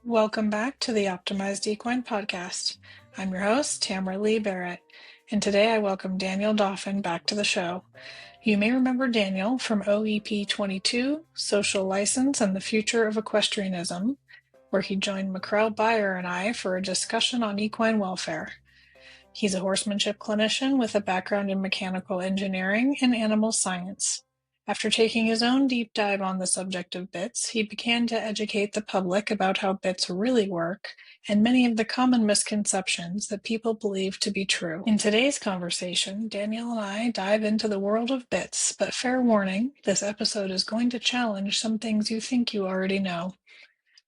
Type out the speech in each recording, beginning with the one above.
Welcome back to the Optimized Equine Podcast. I'm your host, Tamara Lee Barrett, and today I welcome Daniel Dauphin back to the show. You may remember Daniel from OEP 22, Social License and the Future of Equestrianism, where he joined McCrell Beyer and I for a discussion on equine welfare. He's a horsemanship clinician with a background in mechanical engineering and animal science. After taking his own deep dive on the subject of bits, he began to educate the public about how bits really work and many of the common misconceptions that people believe to be true. In today's conversation, Daniel and I dive into the world of bits, but fair warning, this episode is going to challenge some things you think you already know.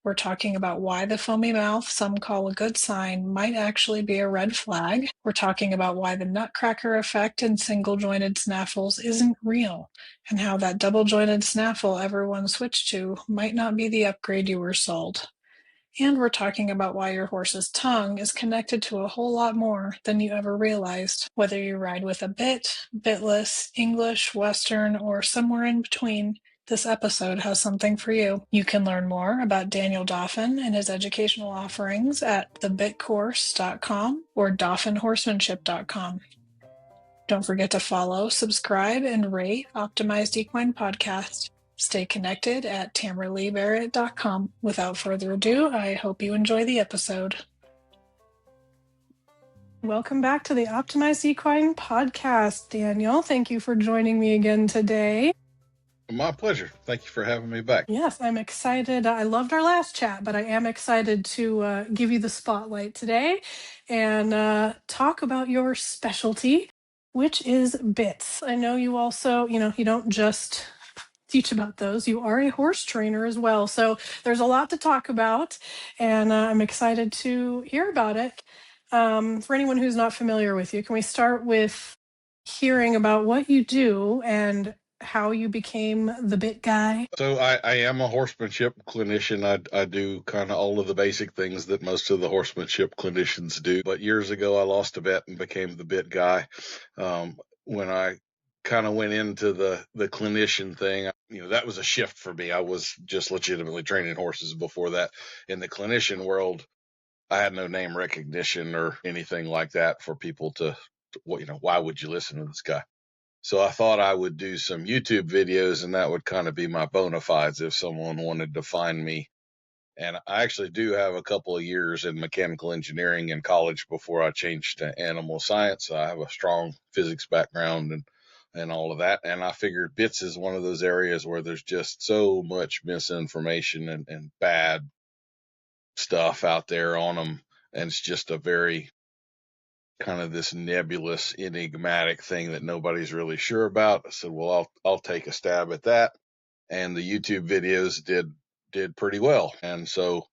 We're talking about why the foamy mouth some call a good sign might actually be a red flag. We're talking about why the Nutcracker effect in single-jointed snaffles isn't real, and how that double-jointed snaffle everyone switched to might not be the upgrade you were sold. And we're talking about why your horse's tongue is connected to a whole lot more than you ever realized. Whether you ride with a bit, bitless, English, Western, or somewhere in between, this episode has something for you. You can learn more about Daniel Dauphin and his educational offerings at thebitcourse.com or dauphinhorsemanship.com. Don't forget to follow, subscribe, and rate Optimized Equine Podcast. Stay connected at tamaraleebarrett.com. Without further ado, I hope you enjoy the episode. Welcome back to the Optimized Equine Podcast, Daniel. Thank you for joining me again today. My pleasure. Thank you for having me back. Yes, I'm excited. I loved our last chat, but I am excited to give you the spotlight today and talk about your specialty, which is bits. I know you also, you don't just teach about those. You are a horse trainer as well. So there's a lot to talk about, and I'm excited to hear about it. For anyone who's not familiar with you, can we start with hearing about what you do and how you became the bit guy? So I am a horsemanship clinician. I do kind of all of the basic things that most of the horsemanship clinicians do. But years ago, I lost a bet and became the bit guy. When I kind of went into the clinician thing, that was a shift for me. I was just legitimately training horses before that. In the clinician world, I had no name recognition or anything like that for people to why would you listen to this guy? So I thought I would do some YouTube videos, and that would kind of be my bona fides if someone wanted to find me. And I actually do have a couple of years in mechanical engineering in college before I changed to animal science. I have a strong physics background and all of that. And I figured bits is one of those areas where there's just so much misinformation and bad stuff out there on them. And it's just a very kind of this nebulous, enigmatic thing that nobody's really sure about. I said, well, I'll take a stab at that. And the YouTube videos did pretty well. And so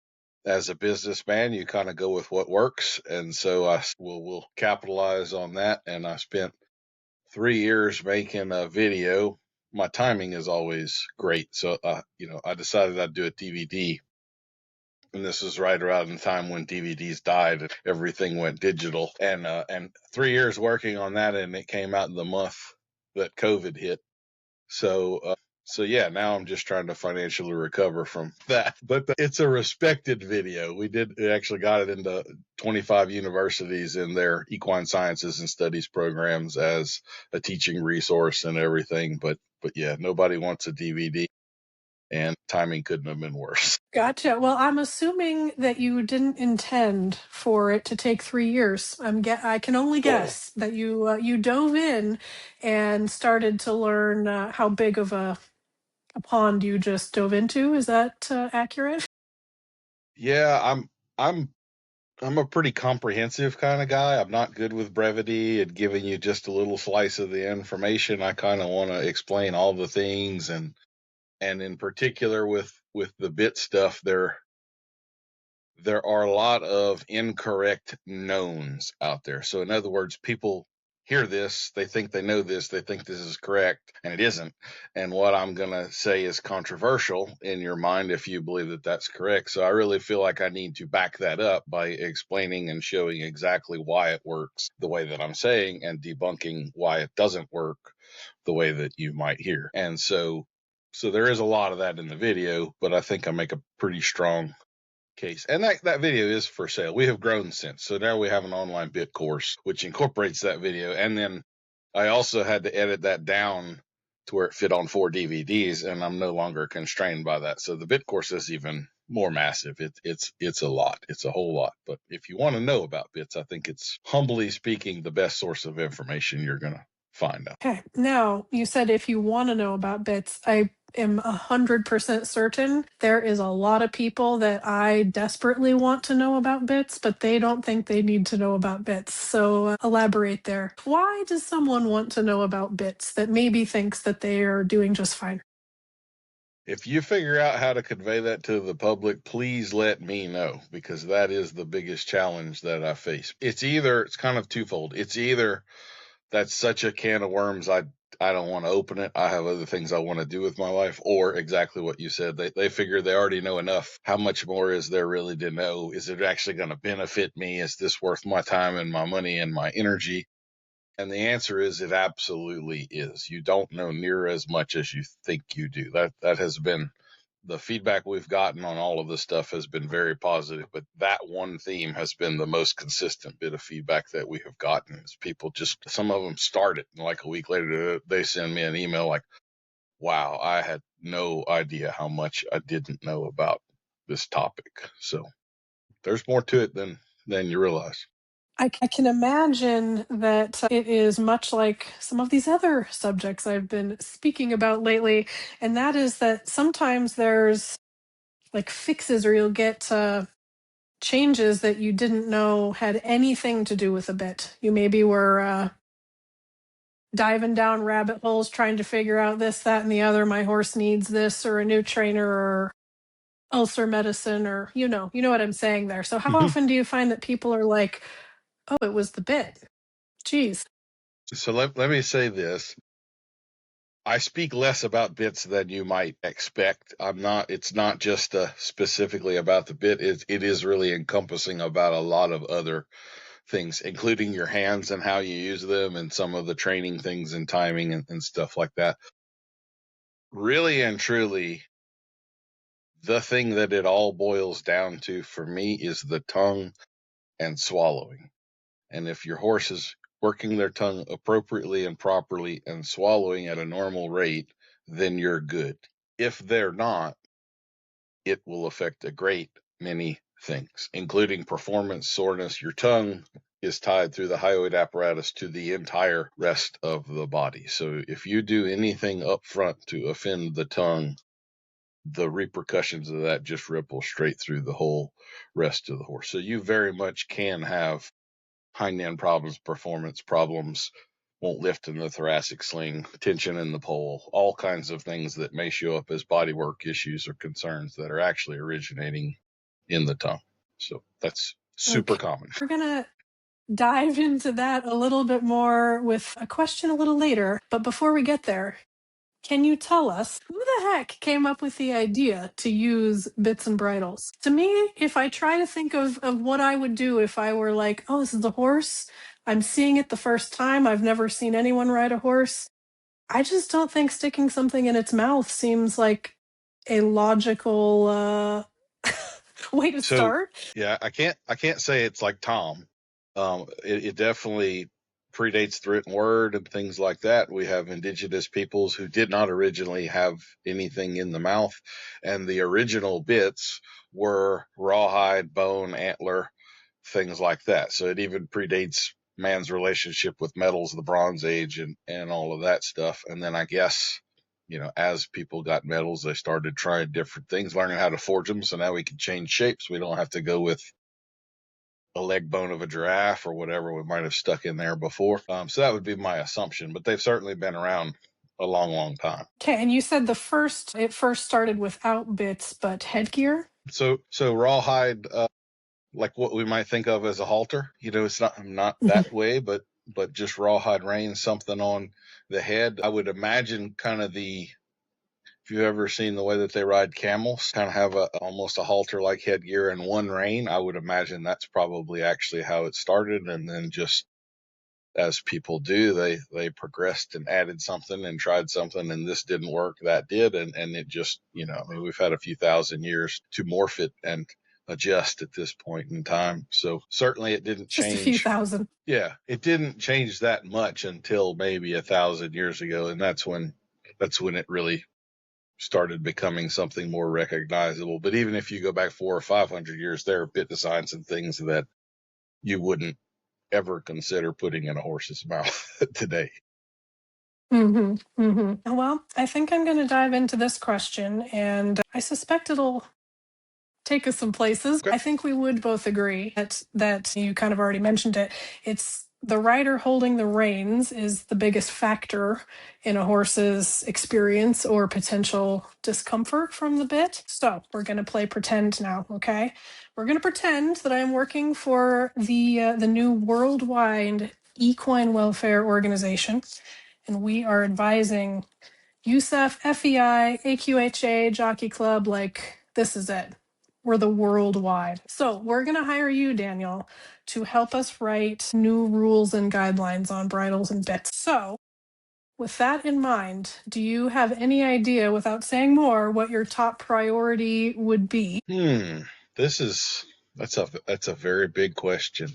as a businessman, you kind of go with what works. And so we'll capitalize on that. And I spent 3 years making a video. My timing is always great. So, I decided I'd do a DVD. And this was right around the time when DVDs died and everything went digital. And 3 years working on that, and it came out in the month that COVID hit. So yeah, now I'm just trying to financially recover from that. But it's a respected video. We actually got it into 25 universities in their equine sciences and studies programs as a teaching resource and everything. But yeah, nobody wants a DVD. And timing couldn't have been worse. Gotcha. Well, I'm assuming that you didn't intend for it to take 3 years. I can only guess that you dove in and started to learn how big of a pond you just dove into. Is that accurate? Yeah, I'm a pretty comprehensive kind of guy. I'm not good with brevity and giving you just a little slice of the information. I kind of want to explain all the things, and in particular with the bit stuff, there are a lot of incorrect knowns out there. So in other words, people hear this, they think they know this, they think this is correct, and it isn't. And what I'm going to say is controversial in your mind if you believe that that's correct. So I really feel like I need to back that up by explaining and showing exactly why it works the way that I'm saying and debunking why it doesn't work the way that you might hear. And so there is a lot of that in the video, but I think I make a pretty strong case. And that video is for sale. We have grown since. So now we have an online bit course, which incorporates that video. And then I also had to edit that down to where it fit on 4 DVDs, and I'm no longer constrained by that. So the bit course is even more massive. It's a lot. It's a whole lot. But if you want to know about bits, I think it's, humbly speaking, the best source of information you're going to find out. Okay. Now, you said if you want to know about bits, I am 100% certain there is a lot of people that I desperately want to know about bits, but they don't think they need to know about bits. So elaborate there. Why does someone want to know about bits that maybe thinks that they are doing just fine? If you figure out how to convey that to the public, please let me know, because that is the biggest challenge that I face. It's kind of twofold. It's either that's such a can of worms, I don't want to open it. I have other things I want to do with my life, or exactly what you said. They figure they already know enough. How much more is there really to know? Is it actually going to benefit me? Is this worth my time and my money and my energy? And the answer is it absolutely is. You don't know near as much as you think you do. That has been the feedback we've gotten on all of this stuff has been very positive, but that one theme has been the most consistent bit of feedback that we have gotten. Is people just, some of them start it, and like a week later they send me an email like, wow, I had no idea how much I didn't know about this topic. So there's more to it than you realize. I can imagine that it is much like some of these other subjects I've been speaking about lately, and that is that sometimes there's like fixes, or you'll get changes that you didn't know had anything to do with a bit. You maybe were diving down rabbit holes trying to figure out this, that, and the other. My horse needs this, or a new trainer, or ulcer medicine, or you know what I'm saying there. So how often do you find that people are like, oh, it was the bit? Geez. So let me say this. I speak less about bits than you might expect. It's not just specifically about the bit. It is really encompassing about a lot of other things, including your hands and how you use them, and some of the training things and timing and stuff like that. Really and truly, the thing that it all boils down to for me is the tongue and swallowing. And if your horse is working their tongue appropriately and properly and swallowing at a normal rate, then you're good. If they're not, it will affect a great many things, including performance, soreness. Your tongue is tied through the hyoid apparatus to the entire rest of the body. So if you do anything up front to offend the tongue, the repercussions of that just ripple straight through the whole rest of the horse. So you very much can have hind end problems, performance problems, won't lift in the thoracic sling, tension in the pole, all kinds of things that may show up as bodywork issues or concerns that are actually originating in the tongue. So that's super Okay. common. We're going to dive into that a little bit more with a question a little later. But before we get there, can you tell us who the heck came up with the idea to use bits and bridles? To me, if I try to think of what I would do if I were like, oh, this is a horse, I'm seeing it the first time, I've never seen anyone ride a horse, I just don't think sticking something in its mouth seems like a logical way to So start. yeah, I can't say it's like Tom. It definitely predates the written word and things like that. We have indigenous peoples who did not originally have anything in the mouth, and the original bits were rawhide, bone, antler, things like that. So it even predates man's relationship with metals, the Bronze Age, and all of that stuff. And then I guess, as people got metals, they started trying different things, learning how to forge them. So now we can change shapes. We don't have to go with a leg bone of a giraffe or whatever we might have stuck in there before. So that would be my assumption, but they've certainly been around a long, long time. Okay, and you said it first started without bits, but headgear? So rawhide, like what we might think of as a halter, it's not Mhm. that way, but just rawhide reins, something on the head. I would imagine if you've ever seen the way that they ride camels, kind of have almost a halter like headgear and one rein. I would imagine that's probably actually how it started, and then just as people do, they progressed and added something and tried something, and this didn't work, that did, and it just, we've had a few thousand years to morph it, and adjust at this point in time. So certainly it didn't change. Just a few thousand. Yeah, it didn't change that much until maybe 1,000 years ago, and that's when it really started becoming something more recognizable. But even if you go back 400 or 500 years, there are bit designs and things that you wouldn't ever consider putting in a horse's mouth today. Well, I think I'm going to dive into this question, and I suspect it'll take us some places. Okay. I think we would both agree that you kind of already mentioned it. It's the rider holding the reins is the biggest factor in a horse's experience or potential discomfort from the bit. So we're going to play pretend now, okay? We're going to pretend that I'm working for the new worldwide equine welfare organization, and we are advising USEF, FEI, AQHA, Jockey Club, like this is it. We're the worldwide. So we're going to hire you, Daniel, to help us write new rules and guidelines on bridles and bits. So with that in mind, do you have any idea, without saying more, what your top priority would be? That's a very big question.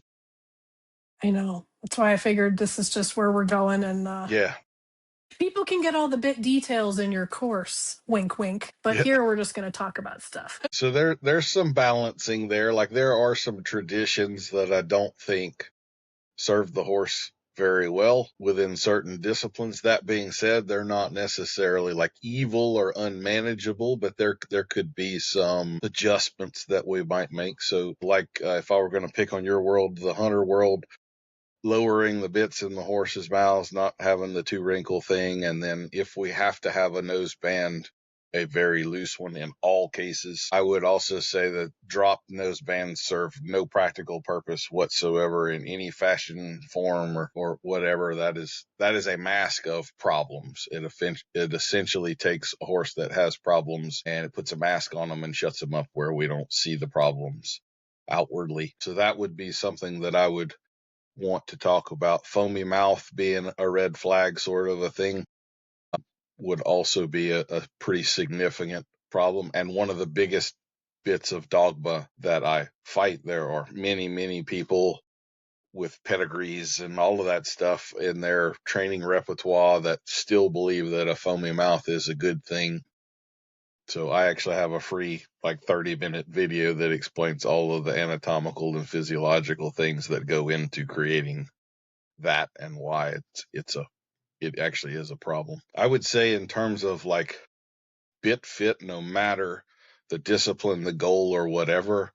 I know. That's why I figured this is just where we're going. And yeah. People can get all the bit details in your course, wink, wink. But here we're just going to talk about stuff. So there's some balancing there. Like there are some traditions that I don't think serve the horse very well within certain disciplines. That being said, they're not necessarily like evil or unmanageable, but there could be some adjustments that we might make. So like if I were going to pick on your world, the hunter world, lowering the bits in the horse's mouths, not having the two wrinkle thing, and then if we have to have a noseband, a very loose one in all cases. I would also say that drop nosebands serve no practical purpose whatsoever in any fashion, form, or whatever. That is a mask of problems. It essentially takes a horse that has problems and it puts a mask on them and shuts them up where we don't see the problems outwardly. So that would be something that I would want to talk about. Foamy mouth being a red flag sort of a thing would also be a pretty significant problem. And one of the biggest bits of dogma that I fight, there are many, many people with pedigrees and all of that stuff in their training repertoire that still believe that a foamy mouth is a good thing. So I actually have a free 30-minute video that explains all of the anatomical and physiological things that go into creating that and why it actually is a problem. I would say in terms of bit fit, no matter the discipline, the goal, or whatever,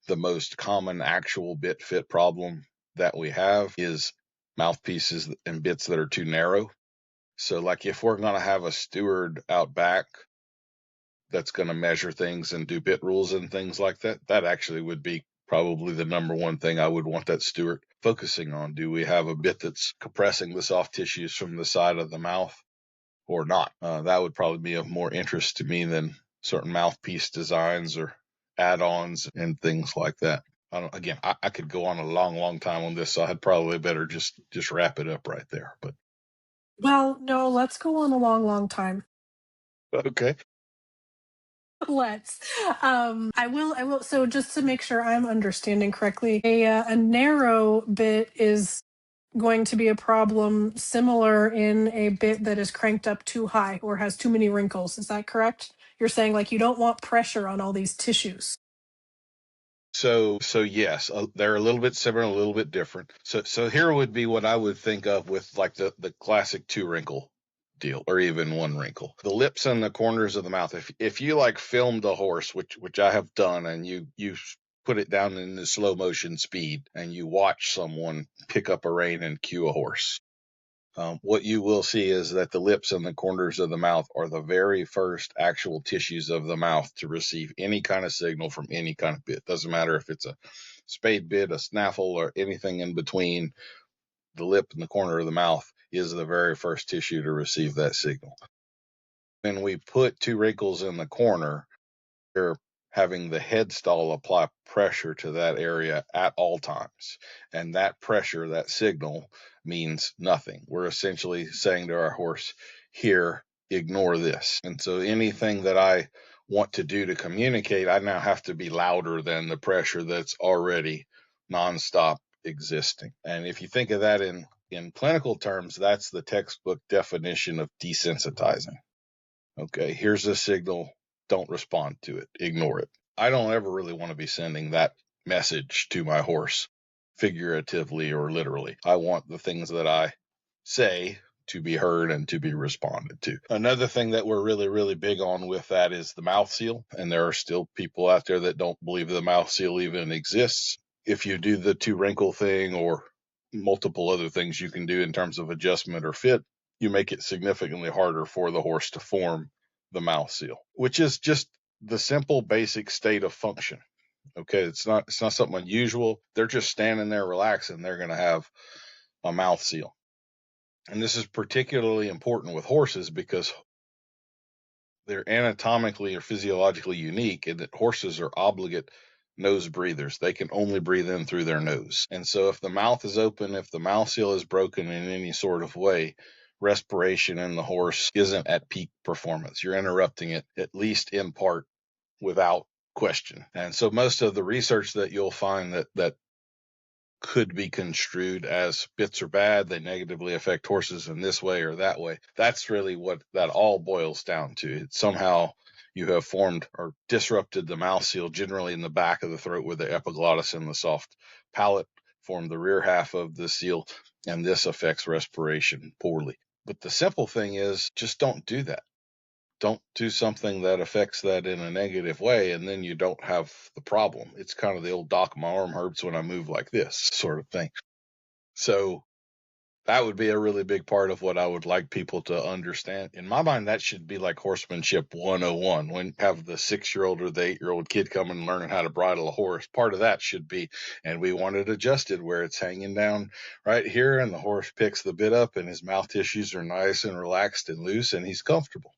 the most common actual bit fit problem that we have is mouthpieces and bits that are too narrow. So if we're going to have a steward out back that's going to measure things and do bit rules and things like that, that actually would be probably the number one thing I would want that steward focusing on. Do we have a bit that's compressing the soft tissues from the side of the mouth or not? That would probably be of more interest to me than certain mouthpiece designs or add-ons and things like that. I could go on a long, long time on this, so I'd probably better just wrap it up right there. But well, no, let's go on a long, long time. Okay. Let's. I will. So just to make sure I'm understanding correctly, a narrow bit is going to be a problem similar in a bit that is cranked up too high or has too many wrinkles. Is that correct? You're saying you don't want pressure on all these tissues. So yes, they're a little bit similar, a little bit different. So here would be what I would think of with the classic two wrinkle deal, or even one wrinkle. The lips and the corners of the mouth. If you filmed a horse, which I have done, and you put it down in the slow motion speed, and you watch someone pick up a rein and cue a horse, what you will see is that the lips and the corners of the mouth are the very first actual tissues of the mouth to receive any kind of signal from any kind of bit. Doesn't matter if it's a spade bit, a snaffle, or anything in between. The lip and the corner of the mouth is the very first tissue to receive that signal. When we put two wrinkles in the corner, we're having the head stall apply pressure to that area at all times. And that pressure, that signal, means nothing. We're essentially saying to our horse, here, ignore this. And so anything that I want to do to communicate, I now have to be louder than the pressure that's already nonstop existing. And if you think of that in clinical terms, that's the textbook definition of desensitizing. Okay, here's a signal, don't respond to it, ignore it. I don't ever really want to be sending that message to my horse, figuratively or literally. I want the things that I say to be heard and to be responded to. Another thing that we're really, really big on with that is the mouth seal. And there are still people out there that don't believe the mouth seal even exists. If you do the two wrinkle thing or multiple other things you can do in terms of adjustment or fit, you make it significantly harder for the horse to form the mouth seal, which is just the simple basic state of function. Okay, it's not something unusual. They're just standing there relaxing. They're going to have a mouth seal. And this is particularly important with horses because they're anatomically or physiologically unique in that horses are obligate nose breathers. They can only breathe in through their nose. And so if the mouth is open, if the mouth seal is broken in any sort of way, respiration in the horse isn't at peak performance. You're interrupting it, at least in part, without question. And so most of the research that you'll find that could be construed as bits are bad, they negatively affect horses in this way or that way. That's really what that all boils down to. It's somehow you have formed or disrupted the mouth seal, generally in the back of the throat where the epiglottis and the soft palate form the rear half of the seal, and this affects respiration poorly. But the simple thing is just don't do that. Don't do something that affects that in a negative way, and then you don't have the problem. It's kind of the old doc, my arm hurts when I move like this sort of thing. So that would be a really big part of what I would like people to understand. In my mind, that should be like horsemanship 101. When you have the 6-year-old or the 8-year-old kid coming and learning how to bridle a horse, part of that should be, and we want it adjusted where it's hanging down right here and the horse picks the bit up and his mouth tissues are nice and relaxed and loose and he's comfortable.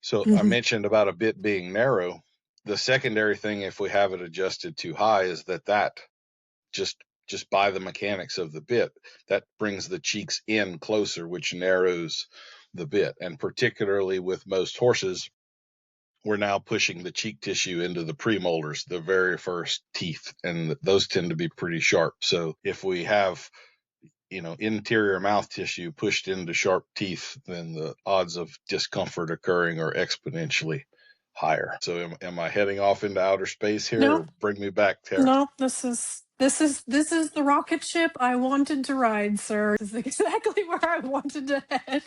So I mentioned about a bit being narrow. The secondary thing, if we have it adjusted too high, is that just by the mechanics of the bit, that brings the cheeks in closer, which narrows the bit. And particularly with most horses, we're now pushing the cheek tissue into the premolars, the very first teeth, and those tend to be pretty sharp. So if we have interior mouth tissue pushed into sharp teeth, then the odds of discomfort occurring are exponentially higher. So am I heading off into outer space here, No, or bring me back, Tara? no, this is the rocket ship I wanted to ride, sir. This is exactly where I wanted to head.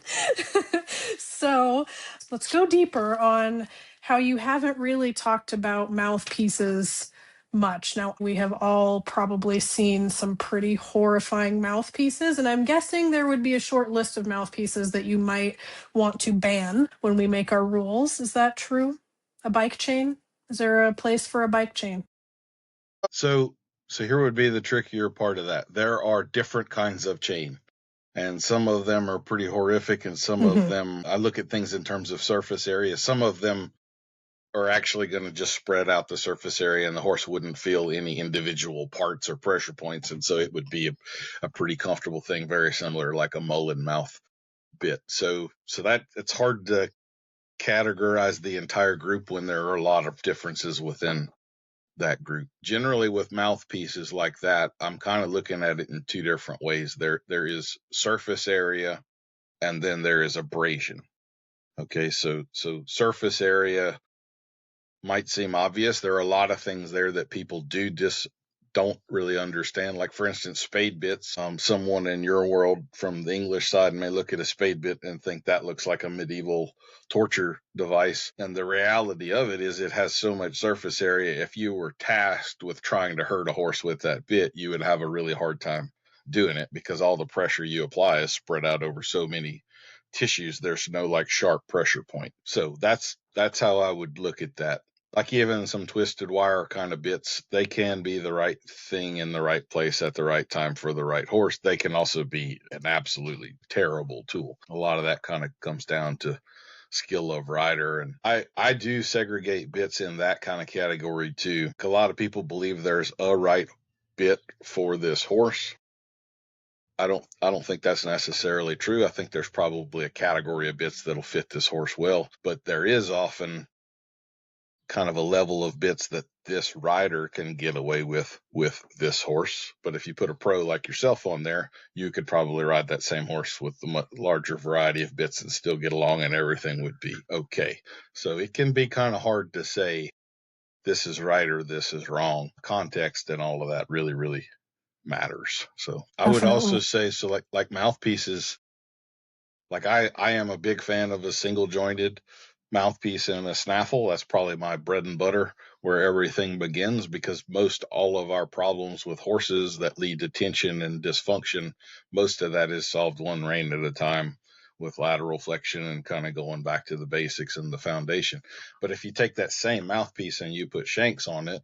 So let's go deeper on how you haven't really talked about mouthpieces much. Now, we have all probably seen some pretty horrifying mouthpieces, and I'm guessing there would be a short list of mouthpieces that you might want to ban when we make our rules. Is that true? A bike chain? Is there a place for a bike chain? So here would be the trickier part of that. There are different kinds of chain, and some of them are pretty horrific, and some of them, I look at things in terms of surface area. Some of them are actually going to just spread out the surface area and the horse wouldn't feel any individual parts or pressure points. And so it would be a pretty comfortable thing, very similar like a mullen mouth bit. So that it's hard to categorize the entire group when there are a lot of differences within that group. Generally with mouthpieces like that, I'm kind of looking at it in two different ways. There is surface area and then there is abrasion. Okay, so surface area might seem obvious. There are a lot of things there that people don't really understand. Like, for instance, spade bits. Someone in your world from the English side may look at a spade bit and think that looks like a medieval torture device. And the reality of it is it has so much surface area. If you were tasked with trying to hurt a horse with that bit, you would have a really hard time doing it because all the pressure you apply is spread out over so many tissues. There's no like sharp pressure point. So that's how I would look at that. Like even some twisted wire kind of bits, they can be the right thing in the right place at the right time for the right horse. They can also be an absolutely terrible tool. A lot of that kind of comes down to skill of rider. And I do segregate bits in that kind of category too. A lot of people believe there's a right bit for this horse. I don't think that's necessarily true. I think there's probably a category of bits that'll fit this horse well, but there is often kind of a level of bits that this rider can get away with this horse. But if you put a pro like yourself on there, you could probably ride that same horse with a much larger variety of bits and still get along, and everything would be okay. So it can be kind of hard to say this is right or this is wrong. Context and all of that really, really matters. So I would also say, so like mouthpieces, like I am a big fan of a single jointed mouthpiece and a snaffle. That's probably my bread and butter where everything begins, because most all of our problems with horses that lead to tension and dysfunction, most of that is solved one rein at a time with lateral flexion and kind of going back to the basics and the foundation. But if you take that same mouthpiece and you put shanks on it,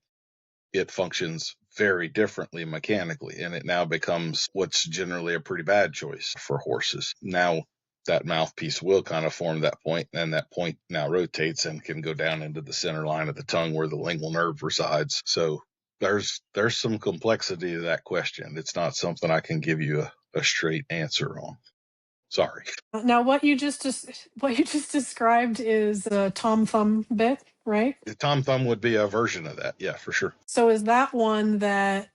it functions very differently mechanically, and it now becomes what's generally a pretty bad choice for horses. Now that mouthpiece will kind of form that point, and that point now rotates and can go down into the center line of the tongue where the lingual nerve resides. So there's some complexity to that question. It's not something I can give you a straight answer on. Sorry. Now, what you just described is a Tom Thumb bit, right? The Tom Thumb would be a version of that, yeah, for sure. So is that one that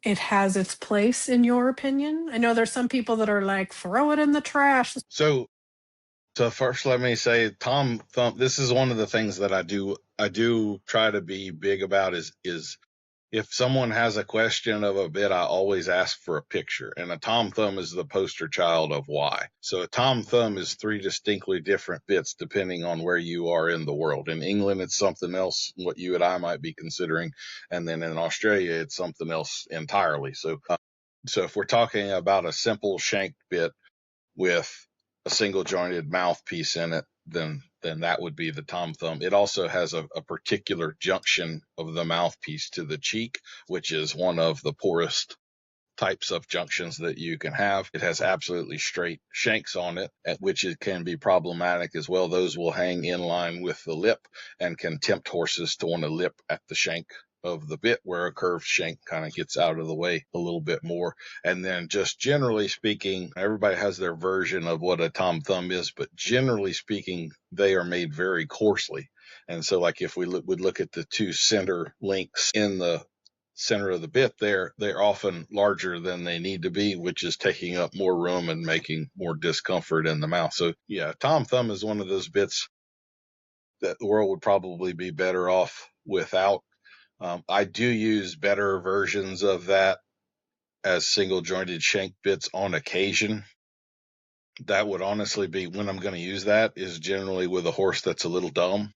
it has its place, in your opinion? I know there's some people that are like, throw it in the trash. So first, let me say, Tom Thumb. This is one of the things that I do try to be big about. Is if someone has a question of a bit, I always ask for a picture, and a Tom Thumb is the poster child of why. So a Tom Thumb is three distinctly different bits depending on where you are in the world. In England, it's something else, what you and I might be considering, and then in Australia, it's something else entirely. So if we're talking about a simple shank bit with a single jointed mouthpiece in it, then that would be the Tom Thumb. It also has a particular junction of the mouthpiece to the cheek, which is one of the poorest types of junctions that you can have. It has absolutely straight shanks on it, at which it can be problematic as well. Those will hang in line with the lip and can tempt horses to want to lip at the shank of the bit, where a curved shank kind of gets out of the way a little bit more. And then just generally speaking, everybody has their version of what a Tom Thumb is, but generally speaking, they are made very coarsely. And so like if we would look at the two center links in the center of the bit, they're often larger than they need to be, which is taking up more room and making more discomfort in the mouth. So yeah, Tom Thumb is one of those bits that the world would probably be better off without. I do use better versions of that as single jointed shank bits on occasion. That would honestly be when I'm going to use that is generally with a horse that's a little dumb.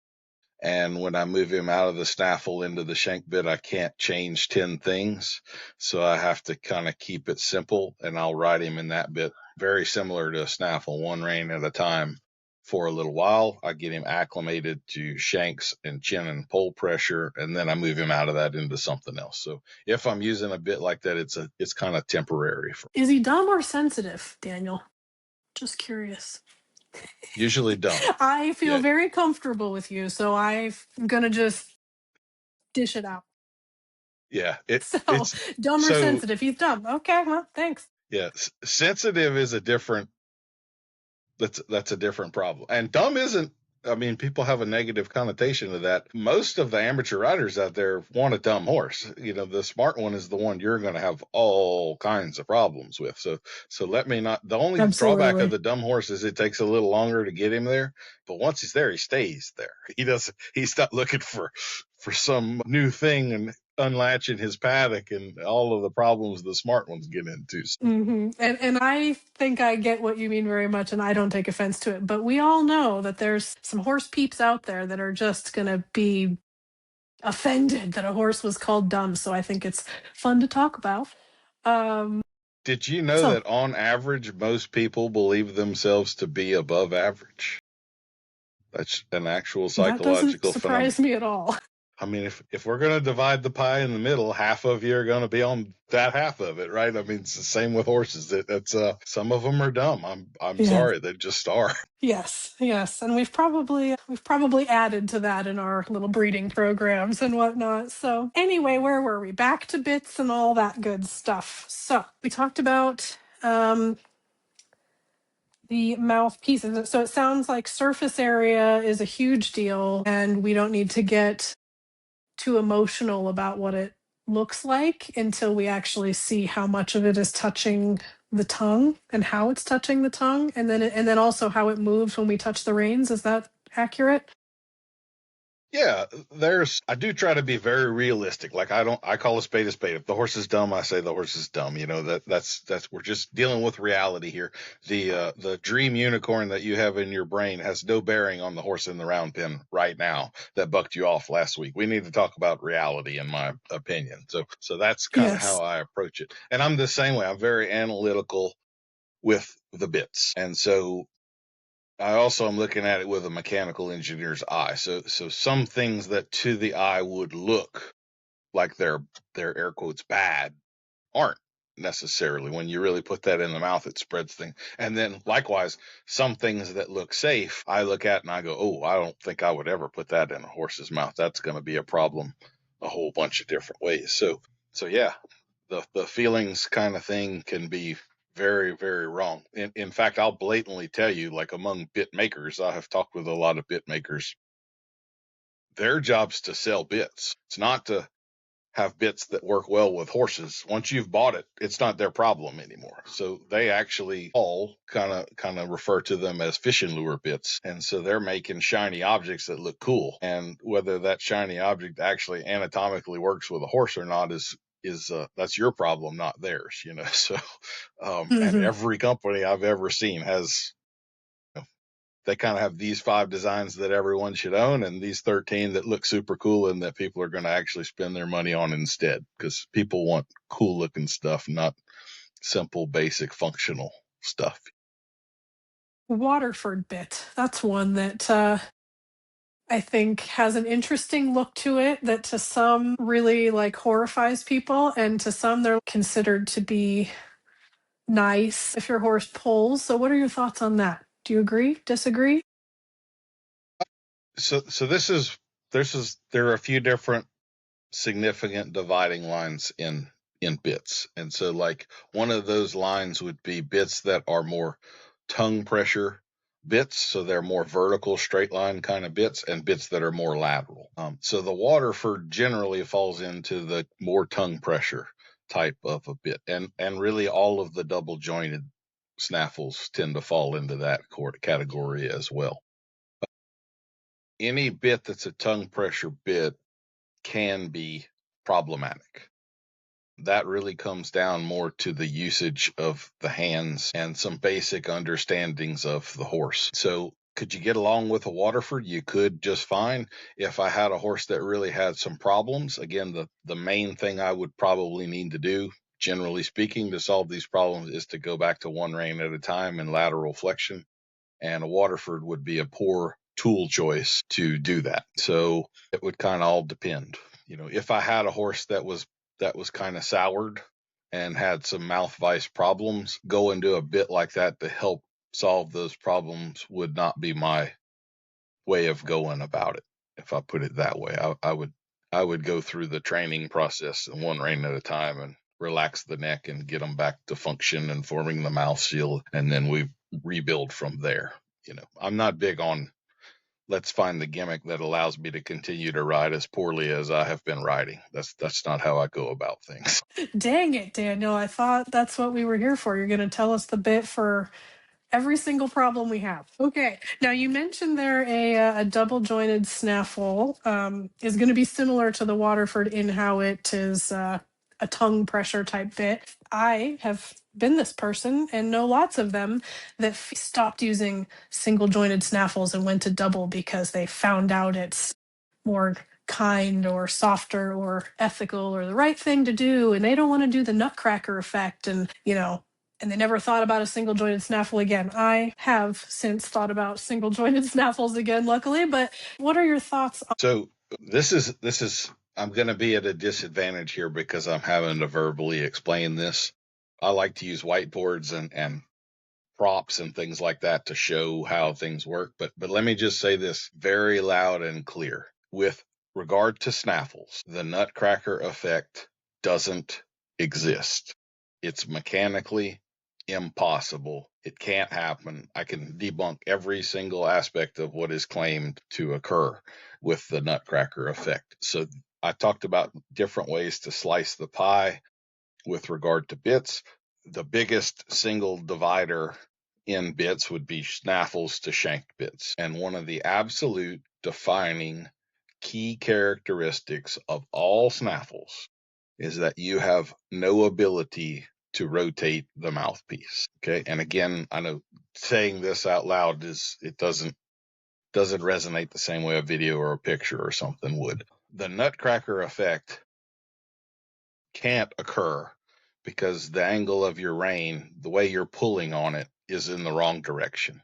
And when I move him out of the snaffle into the shank bit, I can't change 10 things. So I have to kind of keep it simple, and I'll ride him in that bit very similar to a snaffle, one rein at a time for a little while. I get him acclimated to shanks and chin and pole pressure, and then I move him out of that into something else. So if I'm using a bit like that, it's kind of temporary. Is he dumb or sensitive, Daniel? Just curious. Usually dumb. I feel very comfortable with you, so I'm going to just dish it out. Yeah. It's dumb or sensitive? He's dumb. Okay, well, thanks. Yeah. Sensitive is a different, that's a different problem. And dumb isn't, I mean, people have a negative connotation to that. Most of the amateur riders out there want a dumb horse. You know, the smart one is the one you're going to have all kinds of problems with. So let me not, the only drawback of the dumb horse is it takes a little longer to get him there. But once he's there, he stays there. He's not looking for some new thing and unlatching his paddock and all of the problems the smart ones get into. Mm-hmm. And I think I get what you mean very much, and I don't take offense to it. But we all know that there's some horse peeps out there that are just going to be offended that a horse was called dumb. So I think it's fun to talk about. Did you know that on average, most people believe themselves to be above average? That's an actual psychological phenomenon. That doesn't surprise me at all. I mean, if we're going to divide the pie in the middle, half of you are going to be on that half of it, right? I mean, it's the same with horses. It's some of them are dumb. I'm sorry, they just are. Yes, and we've probably added to that in our little breeding programs and whatnot. So anyway, where were we? Back to bits and all that good stuff. So we talked about the mouthpiece. So it sounds like surface area is a huge deal, and we don't need to get too emotional about what it looks like until we actually see how much of it is touching the tongue and how it's touching the tongue, and then also how it moves when we touch the reins. Is that accurate? Yeah, I do try to be very realistic. Like I call a spade a spade. If the horse is dumb, I say the horse is dumb. That's we're just dealing with reality here. The dream unicorn that you have in your brain has no bearing on the horse in the round pen right now that bucked you off last week. We need to talk about reality, in my opinion. So that's kind of Yes. how I approach it. And I'm the same way. I'm very analytical with the bits. And so I also am looking at it with a mechanical engineer's eye. So some things that to the eye would look like they're air quotes bad aren't necessarily. When you really put that in the mouth, it spreads things. And then likewise, some things that look safe, I look at and I go, oh, I don't think I would ever put that in a horse's mouth. That's going to be a problem a whole bunch of different ways. So yeah, the feelings kind of thing can be very, very wrong. In fact, I'll blatantly tell you, like among bit makers, I have talked with a lot of bit makers. Their job's to sell bits. It's not to have bits that work well with horses. Once you've bought it, it's not their problem anymore. So they actually all kind of refer to them as fishing lure bits. And so they're making shiny objects that look cool. And whether that shiny object actually anatomically works with a horse or not is that's your problem, not theirs, So and Mm-hmm. every company I've ever seen has, they kind of have these 5 designs that everyone should own and these 13 that look super cool and that people are going to actually spend their money on instead, because people want cool looking stuff, not simple, basic, functional stuff. Waterford Bit. That's one that I think has an interesting look to it that to some really like horrifies people, and to some they're considered to be nice if your horse pulls. So what are your thoughts on that? Do you agree? Disagree? So there are a few different significant dividing lines in bits. And so like one of those lines would be bits that are more tongue pressure bits, so they're more vertical straight line kind of bits, and bits that are more lateral. So the Waterford generally falls into the more tongue pressure type of a bit, and really all of the double jointed snaffles tend to fall into that category as well. Any bit that's a tongue pressure bit can be problematic. That really comes down more to the usage of the hands and some basic understandings of the horse. So could you get along with a Waterford? You could just fine. If I had a horse that really had some problems, again, the main thing I would probably need to do, generally speaking, to solve these problems is to go back to one rein at a time and lateral flexion. And a Waterford would be a poor tool choice to do that. So it would kind of all depend. If I had a horse that was kind of soured and had some mouth vice problems, going to a bit like that to help solve those problems would not be my way of going about it. If I put it that way, I would go through the training process in one rein at a time and relax the neck and get them back to function and forming the mouth seal, and then we rebuild from there. I'm not big on let's find the gimmick that allows me to continue to ride as poorly as I have been riding. That's not how I go about things. Dang it, Daniel. I thought that's what we were here for. You're going to tell us the bit for every single problem we have. Okay. Now you mentioned there a double jointed snaffle is going to be similar to the Waterford in how it is a tongue pressure type bit. I have been this person and know lots of them that stopped using single jointed snaffles and went to double because they found out it's more kind or softer or ethical or the right thing to do, and they don't want to do the Nutcracker effect, and they never thought about a single jointed snaffle again. I have since thought about single jointed snaffles again, luckily. But what are your thoughts on? So this is I'm going to be at a disadvantage here because I'm having to verbally explain this. I like to use whiteboards and props and things like that to show how things work. But let me just say this very loud and clear. With regard to snaffles, the Nutcracker effect doesn't exist. It's mechanically impossible It can't happen. I can debunk every single aspect of what is claimed to occur with the Nutcracker effect. So I talked about different ways to slice the pie with regard to bits. The biggest single divider in bits would be Snaffles to Shank Bits. And one of the absolute defining key characteristics of all Snaffles is that you have no ability to rotate the mouthpiece. Okay. And again, I know saying this out loud it doesn't resonate the same way a video or a picture or something would. The Nutcracker effect can't occur because the angle of your rein, the way you're pulling on it, is in the wrong direction.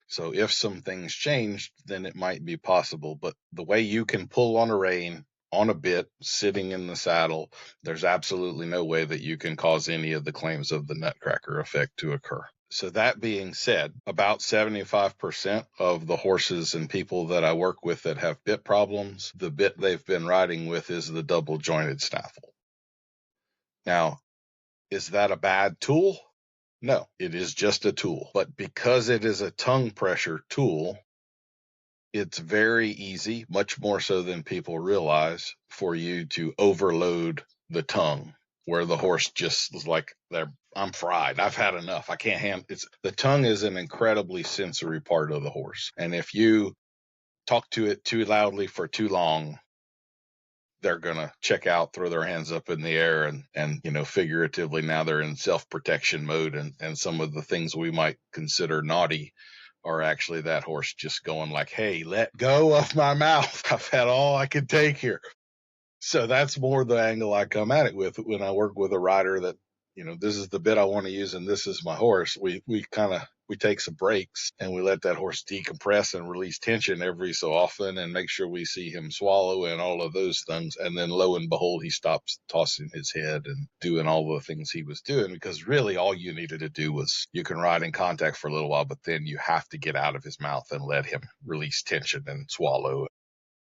So if some things changed, then it might be possible. But the way you can pull on a rein, on a bit, sitting in the saddle, there's absolutely no way that you can cause any of the claims of the Nutcracker effect to occur. So that being said, about 75% of the horses and people that I work with that have bit problems, the bit they've been riding with is the double jointed Snaffle. Now, is that a bad tool? No, it is just a tool. But because it is a tongue pressure tool, it's very easy, much more so than people realize, for you to overload the tongue where the horse just is like, I'm fried. I've had enough. I can't handle it. The tongue is an incredibly sensory part of the horse. And if you talk to it too loudly for too long, they're going to check out, throw their hands up in the air, and figuratively now they're in self-protection mode. And some of the things we might consider naughty are actually that horse just going like, hey, let go of my mouth. I've had all I can take here. So that's more the angle I come at it with when I work with a rider that, this is the bit I want to use and this is my horse. We take some breaks and we let that horse decompress and release tension every so often and make sure we see him swallow and all of those things. And then lo and behold, he stops tossing his head and doing all the things he was doing, because really all you needed to do was, you can ride in contact for a little while, but then you have to get out of his mouth and let him release tension and swallow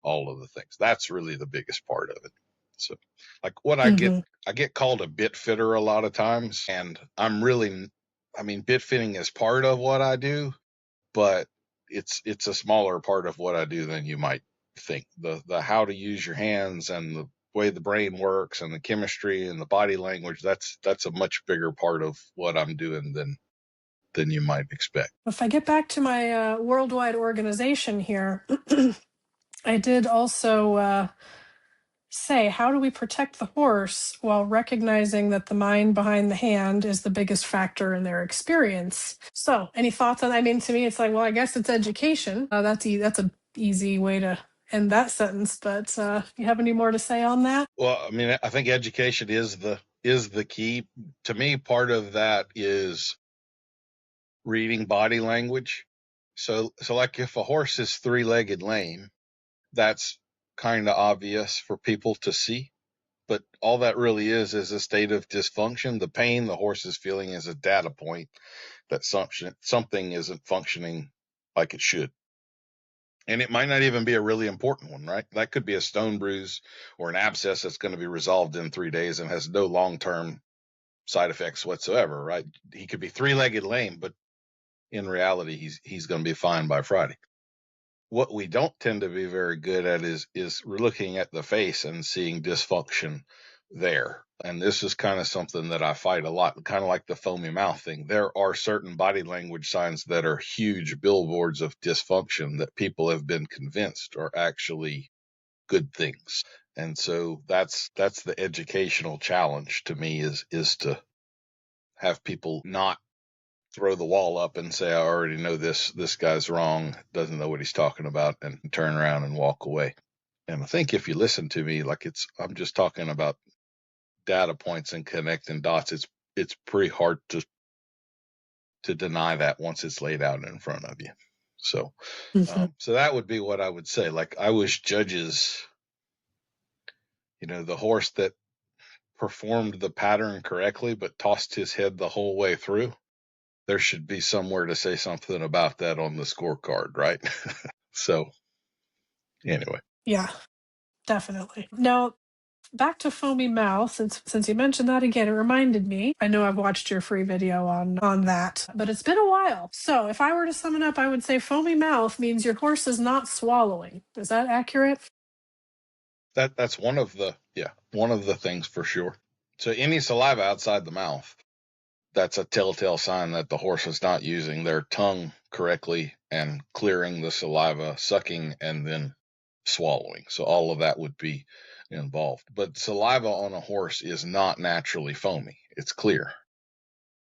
all of the things. That's really the biggest part of it. So like what I get called a bit fitter a lot of times, and bit fitting is part of what I do, but it's a smaller part of what I do than you might think. The how to use your hands and the way the brain works and the chemistry and the body language, that's a much bigger part of what I'm doing than you might expect. If I get back to my worldwide organization here, I did also say, how do we protect the horse while recognizing that the mind behind the hand is the biggest factor in their experience? So any thoughts on that? I mean, to me, it's like, well, I guess it's education. That's an easy way to end that sentence, but you have any more to say on that? Well, I think education is the key. To me, part of that is reading body language. So like if a horse is three-legged lame, that's kind of obvious for people to see. But all that really is a state of dysfunction. The pain the horse is feeling is a data point that something isn't functioning like it should. And it might not even be a really important one, right? That could be a stone bruise or an abscess that's going to be resolved in 3 days and has no long-term side effects whatsoever, right? He could be three-legged lame, but in reality, he's going to be fine by Friday. What we don't tend to be very good at is looking at the face and seeing dysfunction there. And this is kind of something that I fight a lot, kind of like the foamy mouth thing. There are certain body language signs that are huge billboards of dysfunction that people have been convinced are actually good things. And so that's the educational challenge to me is to have people not throw the wall up and say, I already know this guy's wrong, doesn't know what he's talking about, and turn around and walk away. And I think if you listen to me, like I'm just talking about data points and connecting dots. It's pretty hard to deny that once it's laid out in front of you. So, so that would be what I would say. Like, I wish judges, the horse that performed the pattern correctly, but tossed his head the whole way through, there should be somewhere to say something about that on the scorecard, right? So anyway. Yeah, definitely. Now, back to foamy mouth, since you mentioned that again, it reminded me. I know I've watched your free video on that, but it's been a while. So if I were to sum it up, I would say foamy mouth means your horse is not swallowing. Is that accurate? That's one of the things for sure. So any saliva outside the mouth, that's a telltale sign that the horse is not using their tongue correctly and clearing the saliva, sucking, and then swallowing. So all of that would be involved. But saliva on a horse is not naturally foamy. It's clear.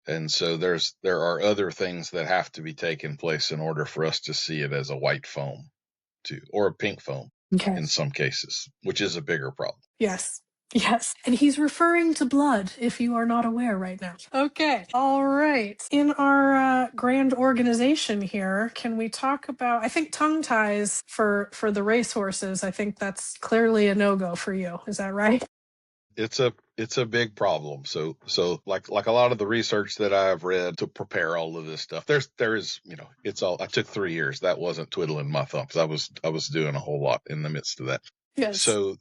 And so there are other things that have to be taking place in order for us to see it as a white foam too, or a pink foam in some cases, which is a bigger problem. Yes. Yes. And he's referring to blood, if you are not aware right now. Okay. All right. In our grand organization here, can we talk about, I think tongue ties for the racehorses, I think that's clearly a no-go for you. Is that right? It's a big problem. So like a lot of the research that I've read to prepare all of this stuff, there is, it's all, I took 3 years. That wasn't twiddling my thumbs. I was doing a whole lot in the midst of that. Yes. So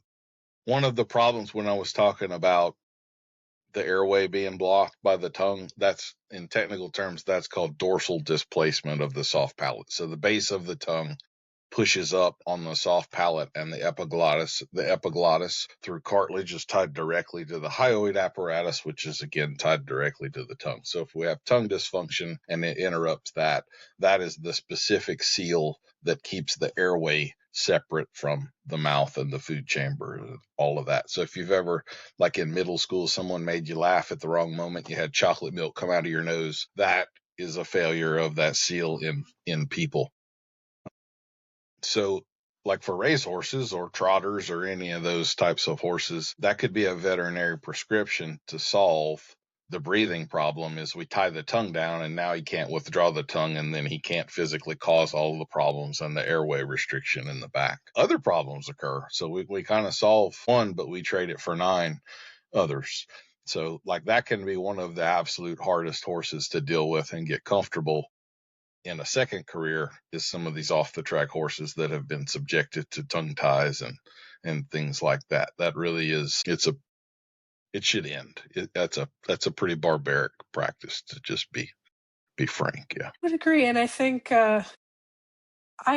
one of the problems when I was talking about the airway being blocked by the tongue, that's in technical terms, that's called dorsal displacement of the soft palate. So the base of the tongue pushes up on the soft palate, and the epiglottis through cartilage is tied directly to the hyoid apparatus, which is again tied directly to the tongue. So if we have tongue dysfunction and it interrupts that is the specific seal that keeps the airway separate from the mouth and the food chamber, all of that. So if you've ever, like in middle school, someone made you laugh at the wrong moment, you had chocolate milk come out of your nose, that is a failure of that seal in people. So like for racehorses or trotters or any of those types of horses, that could be a veterinary prescription to solve the breathing problem. Is we tie the tongue down and now he can't withdraw the tongue, and then he can't physically cause all the problems and the airway restriction in the back. Other problems occur. So we kind of solve one, but we trade it for 9 others. So like that can be one of the absolute hardest horses to deal with and get comfortable in a second career, is some of these off the track horses that have been subjected to tongue ties and things like that. That really is, it should end. That's a pretty barbaric practice, to just be frank. Yeah. I would agree. And I think I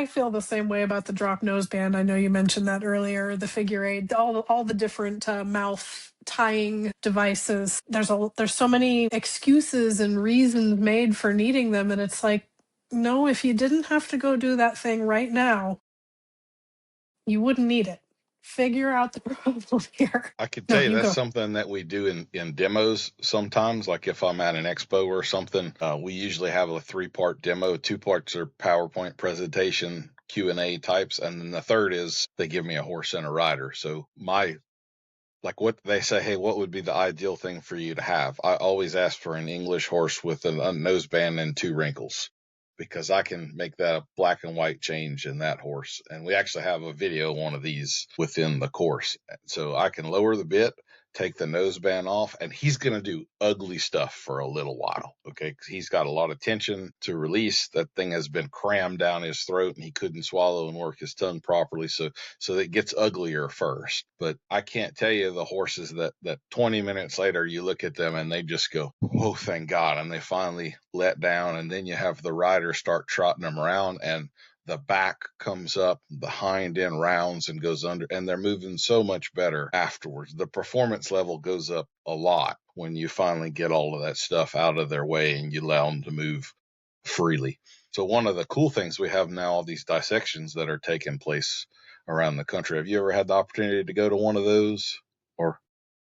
feel the same way about the drop noseband. I know you mentioned that earlier, the figure eight, all the different mouth tying devices. There's so many excuses and reasons made for needing them, and it's like, no, if you didn't have to go do that thing right now, you wouldn't need it. Figure out the problem here. I could tell you that's something that we do in demos sometimes. Like if I'm at an expo or something, we usually have a 3-part demo. 2 parts are PowerPoint presentation, Q&A types, and then the third is they give me a horse and a rider. So like what they say, hey, what would be the ideal thing for you to have? I always ask for an English horse with a noseband and 2 wrinkles, because I can make that a black and white change in that horse. And we actually have a video, one of these within the course. So I can lower the bit, take the noseband off, and he's going to do ugly stuff for a little while. Okay. Because he's got a lot of tension to release. That thing has been crammed down his throat and he couldn't swallow and work his tongue properly. So it gets uglier first. But I can't tell you the horses that 20 minutes later, you look at them and they just go, oh, thank God. And they finally let down. And then you have the rider start trotting them around, and the back comes up, the hind end rounds and goes under, and they're moving so much better afterwards. The performance level goes up a lot when you finally get all of that stuff out of their way and you allow them to move freely. So one of the cool things we have now, all these dissections that are taking place around the country. Have you ever had the opportunity to go to one of those? Or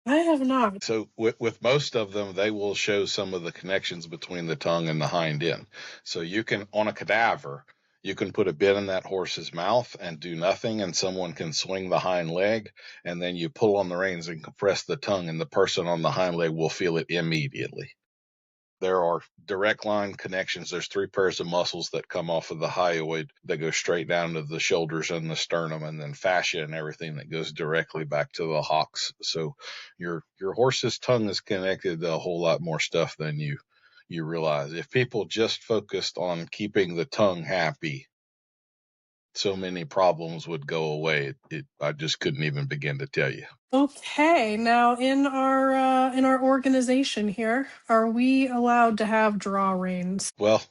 I have not. So with most of them, they will show some of the connections between the tongue and the hind end. So you can, on a cadaver, you can put a bit in that horse's mouth and do nothing, and someone can swing the hind leg, and then you pull on the reins and compress the tongue, and the person on the hind leg will feel it immediately. There are direct line connections. There's 3 pairs of muscles that come off of the hyoid that go straight down to the shoulders and the sternum, and then fascia and everything that goes directly back to the hocks. So your horse's tongue is connected to a whole lot more stuff than you realize. If people just focused on keeping the tongue happy, so many problems would go away. I just couldn't even begin to tell you. Okay, now in our organization here, are we allowed to have draw reins? Well,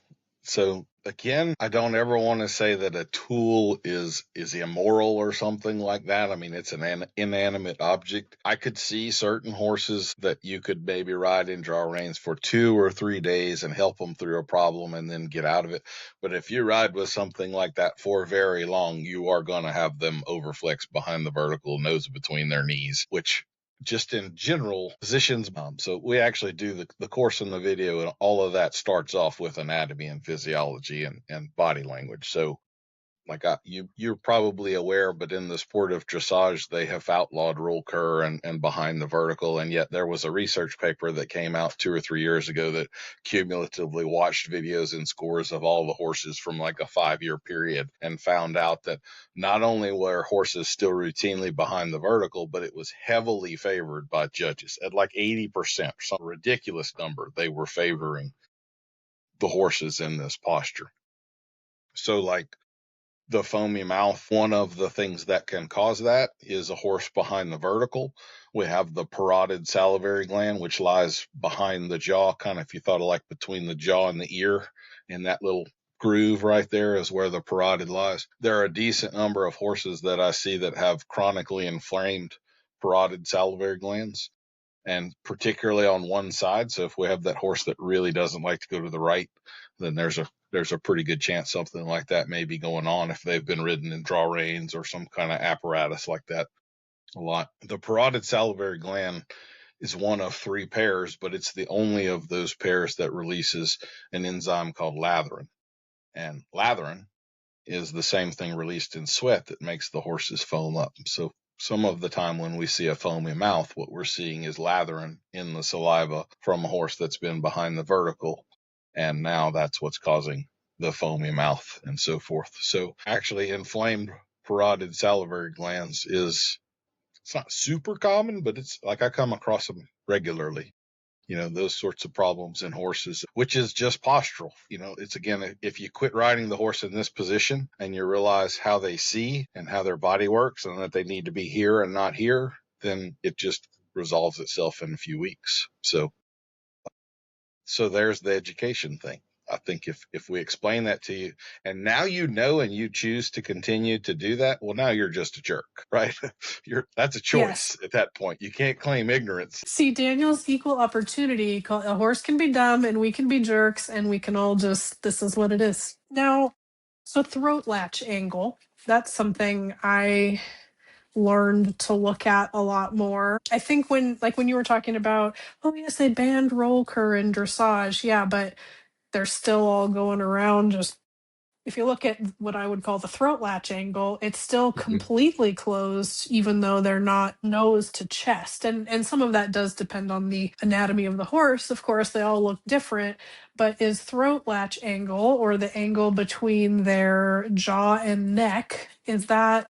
so again, I don't ever want to say that a tool is immoral or something like that. I mean, it's an inanimate object. I could see certain horses that you could maybe ride in draw reins for 2 or 3 days and help them through a problem and then get out of it. But if you ride with something like that for very long, you are going to have them overflex behind the vertical, nose between their knees, which just in general positions. So we actually do the course in the video, and all of that starts off with anatomy and physiology and body language. So like you're probably aware, but in the sport of dressage, they have outlawed roll cur and behind the vertical. And yet there was a research paper that came out 2 or 3 years ago that cumulatively watched videos and scores of all the horses from like a 5-year period and found out that not only were horses still routinely behind the vertical, but it was heavily favored by judges at like 80%, some ridiculous number. They were favoring the horses in this posture. So like the foamy mouth, one of the things that can cause that is a horse behind the vertical. We have the parotid salivary gland, which lies behind the jaw, kind of if you thought of like between the jaw and the ear, and that little groove right there is where the parotid lies. There are a decent number of horses that I see that have chronically inflamed parotid salivary glands, and particularly on one side. So if we have that horse that really doesn't like to go to the right, then there's a pretty good chance something like that may be going on if they've been ridden in draw reins or some kind of apparatus like that a lot. The parotid salivary gland is one of 3 pairs, but it's the only of those pairs that releases an enzyme called latherin. And latherin is the same thing released in sweat that makes the horses foam up. So some of the time when we see a foamy mouth, what we're seeing is latherin in the saliva from a horse that's been behind the vertical. And now that's what's causing the foamy mouth and so forth. So actually inflamed parotid salivary glands it's not super common, but it's like I come across them regularly. Those sorts of problems in horses, which is just postural. It's again, if you quit riding the horse in this position and you realize how they see and how their body works and that they need to be here and not here, then it just resolves itself in a few weeks. So there's the education thing. I think if we explain that to you and now and you choose to continue to do that, well, now you're just a jerk, right? That's a choice. Yes. At that point. You can't claim ignorance. See, Daniel's equal opportunity. A horse can be dumb and we can be jerks and we can all just, this is what it is. Now, so throat latch angle, that's something I learned to look at a lot more. I think when you were talking about, oh yes, they banned roll cur in dressage. Yeah, but they're still all going around just, if you look at what I would call the throat latch angle, it's still completely closed, even though they're not nose to chest. And some of that does depend on the anatomy of the horse. Of course, they all look different, but is throat latch angle, or the angle between their jaw and neck, is that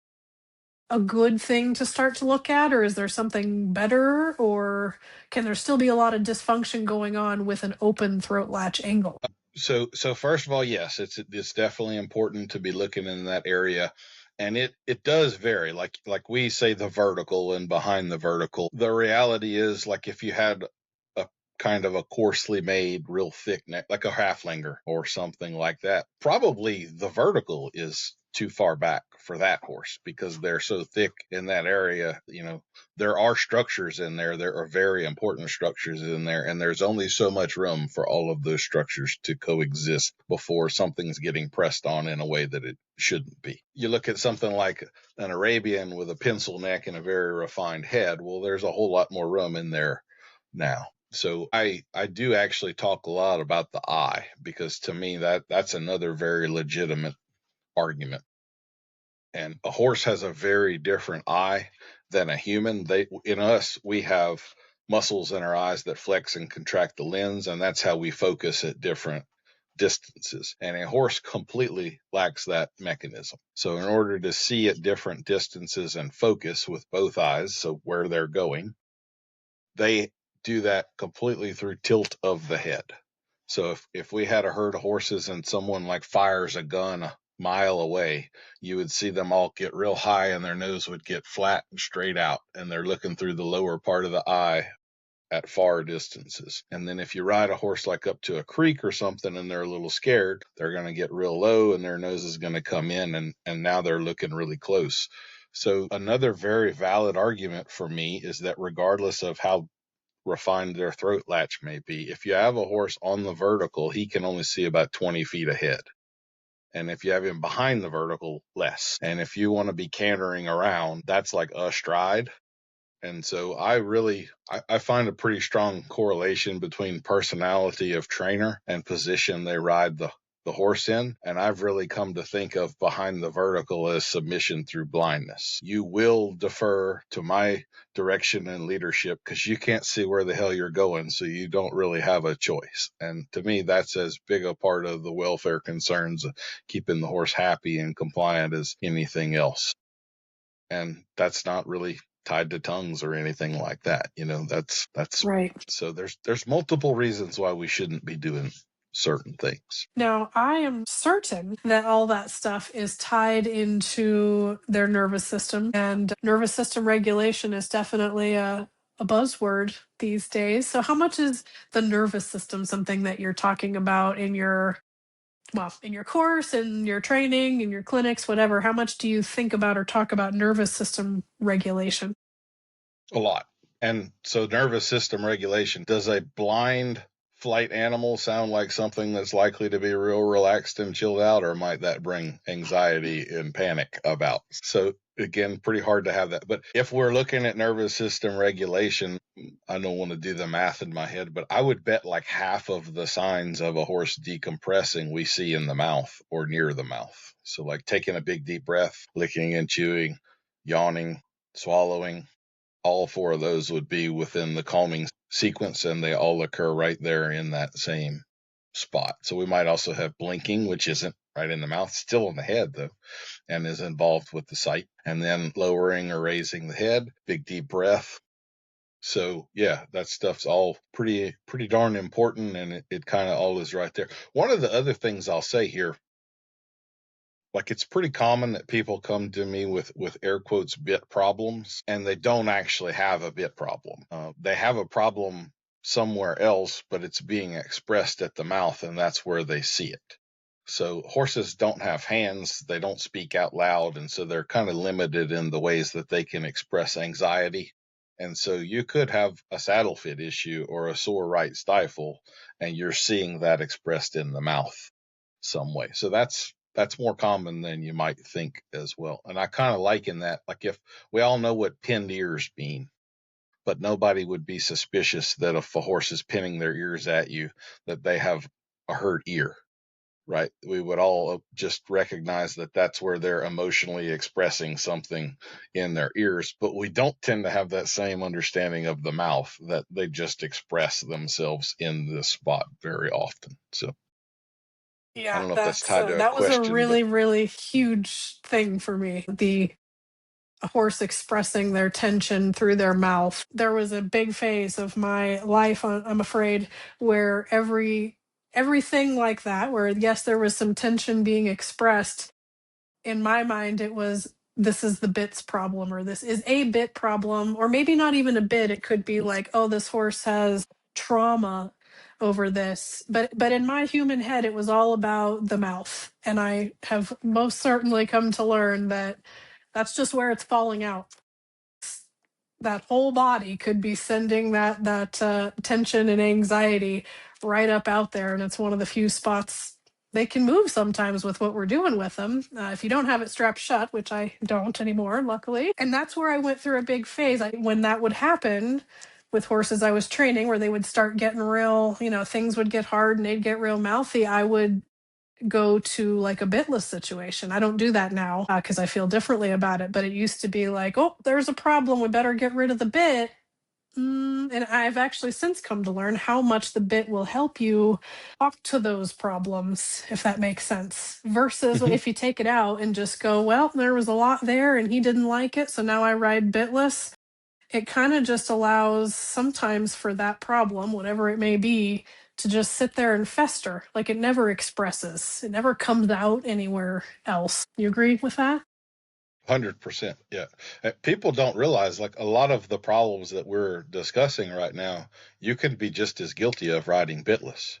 a good thing to start to look at, or is there something better, or can there still be a lot of dysfunction going on with an open throat latch angle? So first of all, yes, it's definitely important to be looking in that area. And it does vary. Like we say the vertical and behind the vertical. The reality is, like if you had a kind of a coarsely made, real thick neck, like a halflinger or something like that, probably the vertical is too far back for that horse because they're so thick in that area. There are structures in there. There are very important structures in there, and there's only so much room for all of those structures to coexist before something's getting pressed on in a way that it shouldn't be. You look at something like an Arabian with a pencil neck and a very refined head. Well, there's a whole lot more room in there now. So I do actually talk a lot about the eye, because to me that's another very legitimate argument. And a horse has a very different eye than a human. In us, we have muscles in our eyes that flex and contract the lens, and that's how we focus at different distances. And a horse completely lacks that mechanism. So in order to see at different distances and focus with both eyes, so where they're going, they do that completely through tilt of the head. So if we had a herd of horses and someone like fires a gun mile away, you would see them all get real high and their nose would get flat and straight out, and they're looking through the lower part of the eye at far distances. And then if you ride a horse like up to a creek or something and they're a little scared, they're going to get real low and their nose is going to come in, and now they're looking really close. So another very valid argument for me is that regardless of how refined their throat latch may be, if you have a horse on the vertical, he can only see about 20 feet ahead. And if you have him behind the vertical, less. And if you want to be cantering around, that's like a stride. And so I find a pretty strong correlation between personality of trainer and position they ride the horse in. And I've really come to think of behind the vertical as submission through blindness. You will defer to my direction and leadership because you can't see where the hell you're going, so you don't really have a choice. And to me, that's as big a part of the welfare concerns of keeping the horse happy and compliant as anything else. And that's not really tied to tongues or anything like that. That's Right. So there's multiple reasons why we shouldn't be doing certain things. Now, I am certain that all that stuff is tied into their nervous system, and nervous system regulation is definitely a buzzword these days. So how much is the nervous system something that you're talking about in your course, in your training, in your clinics, whatever? How much do you think about or talk about nervous system regulation? A lot. And so nervous system regulation, does a blind flight animal sound like something that's likely to be real relaxed and chilled out, or might that bring anxiety and panic about? So again, pretty hard to have that. But if we're looking at nervous system regulation, I don't want to do the math in my head, but I would bet like half of the signs of a horse decompressing we see in the mouth or near the mouth. So like taking a big deep breath, licking and chewing, yawning, swallowing, all four of those would be within the calming sequence, and they all occur right there in that same spot. So we might also have blinking, which isn't right in the mouth, still in the head though, and is involved with the sight. And then lowering or raising the head, big deep breath. So yeah, that stuff's all pretty darn important, and it kind of all is right there. One of the other things I'll say here, like it's pretty common that people come to me with air quotes bit problems, and they don't actually have a bit problem. They have a problem somewhere else, but it's being expressed at the mouth, and that's where they see it. So horses don't have hands, they don't speak out loud, and so they're kind of limited in the ways that they can express anxiety. And so you could have a saddle fit issue or a sore right stifle, and you're seeing that expressed in the mouth some way. So that's more common than you might think as well. And I kind of liken that, like if we all know what pinned ears mean, but nobody would be suspicious that if a horse is pinning their ears at you, that they have a hurt ear, right? We would all just recognize that that's where they're emotionally expressing something in their ears, but we don't tend to have that same understanding of the mouth, that they just express themselves in this spot very often. So I Yeah, don't know if that's tied to a that was a question, but really, really huge thing for me. The horse expressing their tension through their mouth. There was a big phase of my life, I'm afraid, where everything like that, where yes, there was some tension being expressed. In my mind, it was, this is the bits problem, or this is a bit problem, or maybe not even a bit. It could be like, oh, this horse has trauma over this. But in my human head, it was all about the mouth. And I have most certainly come to learn that that's just where it's falling out. That whole body could be sending that tension and anxiety right up out there, and it's one of the few spots they can move sometimes with what we're doing with them. If you don't have it strapped shut, which I don't anymore, luckily. And that's where I went through a big phase. When that would happen with horses I was training, where they would start getting real, things would get hard and they'd get real mouthy, I would go to like a bitless situation. I don't do that now because I feel differently about it. But it used to be like, oh, there's a problem, we better get rid of the bit. And I've actually since come to learn how much the bit will help you talk to those problems, if that makes sense. Versus if you take it out and just go, well, there was a lot there and he didn't like it, so now I ride bitless. It kind of just allows sometimes for that problem, whatever it may be, to just sit there and fester. Like it never expresses. It never comes out anywhere else. You agree with that? 100%. Yeah. People don't realize, like, a lot of the problems that we're discussing right now, you can be just as guilty of riding bitless,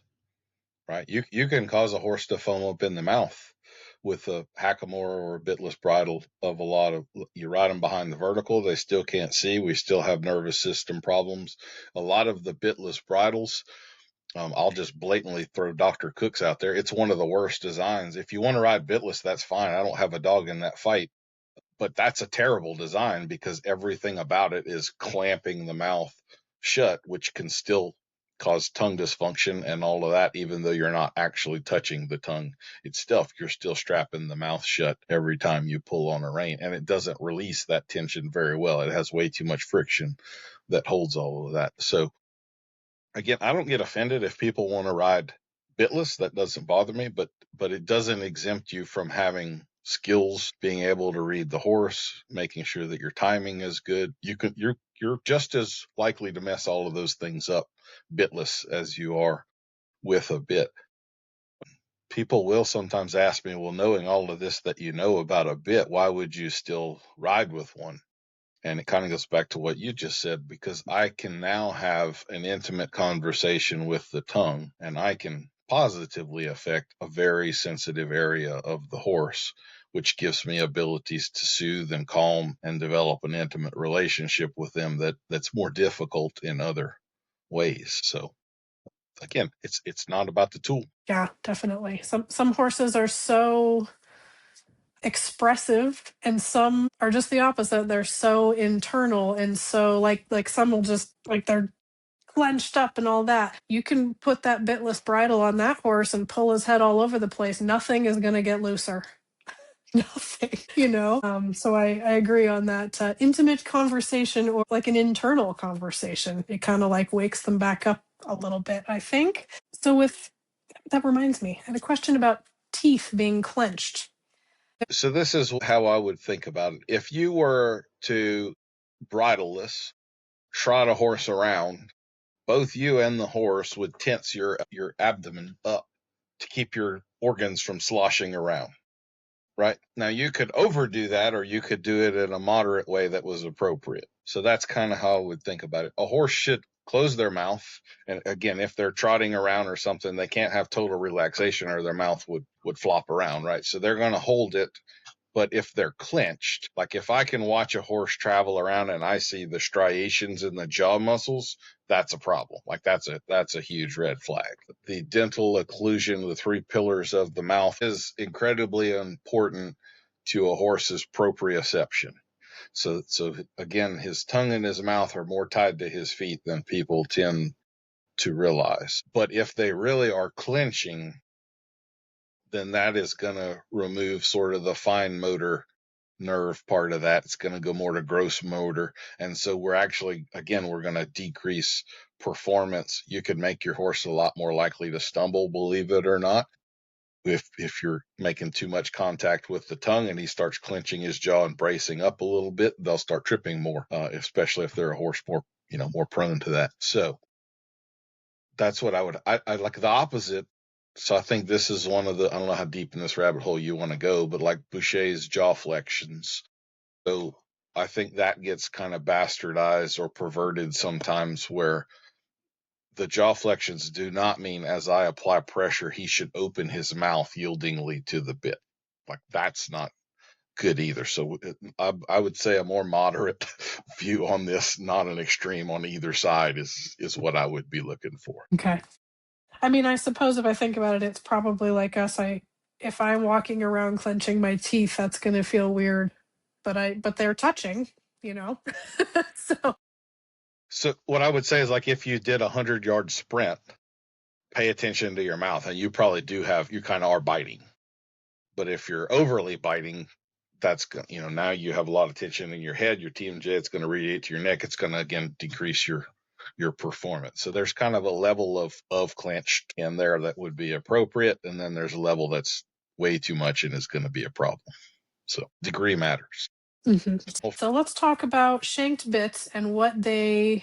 right? You can cause a horse to foam up in the mouth with a hackamore or a bitless bridle. Of a lot of, you ride them behind the vertical, they still can't see. We still have nervous system problems. A lot of the bitless bridles, I'll just blatantly throw Dr. Cook's out there. It's one of the worst designs. If you want to ride bitless, that's fine. I don't have a dog in that fight. But that's a terrible design because everything about it is clamping the mouth shut, which can still cause tongue dysfunction and all of that, even though you're not actually touching the tongue itself. You're still strapping the mouth shut every time you pull on a rein, and it doesn't release that tension very well. It has way too much friction that holds all of that. So again, I don't get offended if people want to ride bitless. That doesn't bother me, but it doesn't exempt you from having skills, being able to read the horse, making sure that your timing is good. You're just as likely to mess all of those things up bitless as you are with a bit. People will sometimes ask me, well, knowing all of this that you know about a bit, why would you still ride with one? And it kind of goes back to what you just said, because I can now have an intimate conversation with the tongue, and I can positively affect a very sensitive area of the horse, which gives me abilities to soothe and calm and develop an intimate relationship with them that's more difficult in other ways. So again, it's not about the tool. Yeah, definitely. Some horses are so expressive and some are just the opposite. They're so internal and so like some will just like they're clenched up and all that. You can put that bitless bridle on that horse and pull his head all over the place. Nothing is going to get looser. Nothing, so I agree on that. Intimate conversation or like an internal conversation, it kind of like wakes them back up a little bit, I think. So with that reminds me, I had a question about teeth being clenched. So this is how I would think about it. If you were to bridleless trot a horse around, both you and the horse would tense your abdomen up to keep your organs from sloshing around. Right? Now you could overdo that, or you could do it in a moderate way that was appropriate. So that's kind of how I would think about it. A horse should close their mouth. And again, if they're trotting around or something, they can't have total relaxation or their mouth would flop around, right? So they're going to hold it. But if they're clenched, like if I can watch a horse travel around and I see the striations in the jaw muscles, that's a problem. Like that's a huge red flag. The dental occlusion, the three pillars of the mouth, is incredibly important to a horse's proprioception. So again, his tongue and his mouth are more tied to his feet than people tend to realize. But if they really are clenching, then that is going to remove sort of the fine motor nerve part of that. It's going to go more to gross motor. And so we're actually, again, we're going to decrease performance. You could make your horse a lot more likely to stumble, believe it or not. If you're making too much contact with the tongue and he starts clenching his jaw and bracing up a little bit, they'll start tripping more, especially if they're a horse more prone to that. So that's what I like the opposite. So I think this is one of the, I don't know how deep in this rabbit hole you want to go, but like Boucher's jaw flexions. So I think that gets kind of bastardized or perverted sometimes, where the jaw flexions do not mean as I apply pressure, he should open his mouth yieldingly to the bit. Like that's not good either. So I would say a more moderate view on this, not an extreme on either side, is what I would be looking for. Okay. I mean, I suppose if I think about it, it's probably like us. If I'm walking around clenching my teeth, that's going to feel weird. But they're touching, you know. So what I would say is, like, if you did a 100-yard sprint, pay attention to your mouth, and you probably you kind of are biting. But if you're overly biting, that's now you have a lot of tension in your head, your TMJ. It's going to radiate to your neck. It's going to again decrease your performance. So there's kind of a level of clenched in there that would be appropriate, and then there's a level that's way too much and is going to be a problem. So degree matters. Mm-hmm. So let's talk about Shank Bits and what they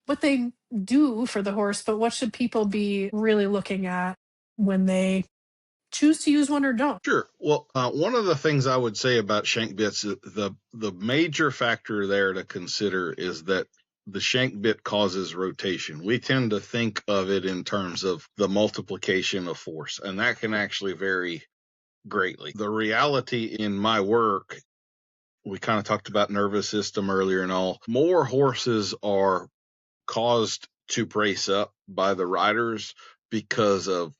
what they do for the horse, but what should people be really looking at when they choose to use one or don't? Sure. Well, one of the things I would say about shank bits, the major factor there to consider is that the shank bit causes rotation. We tend to think of it in terms of the multiplication of force, and that can actually vary greatly. The reality in my work, we kind of talked about nervous system earlier and all, more horses are caused to brace up by the riders because of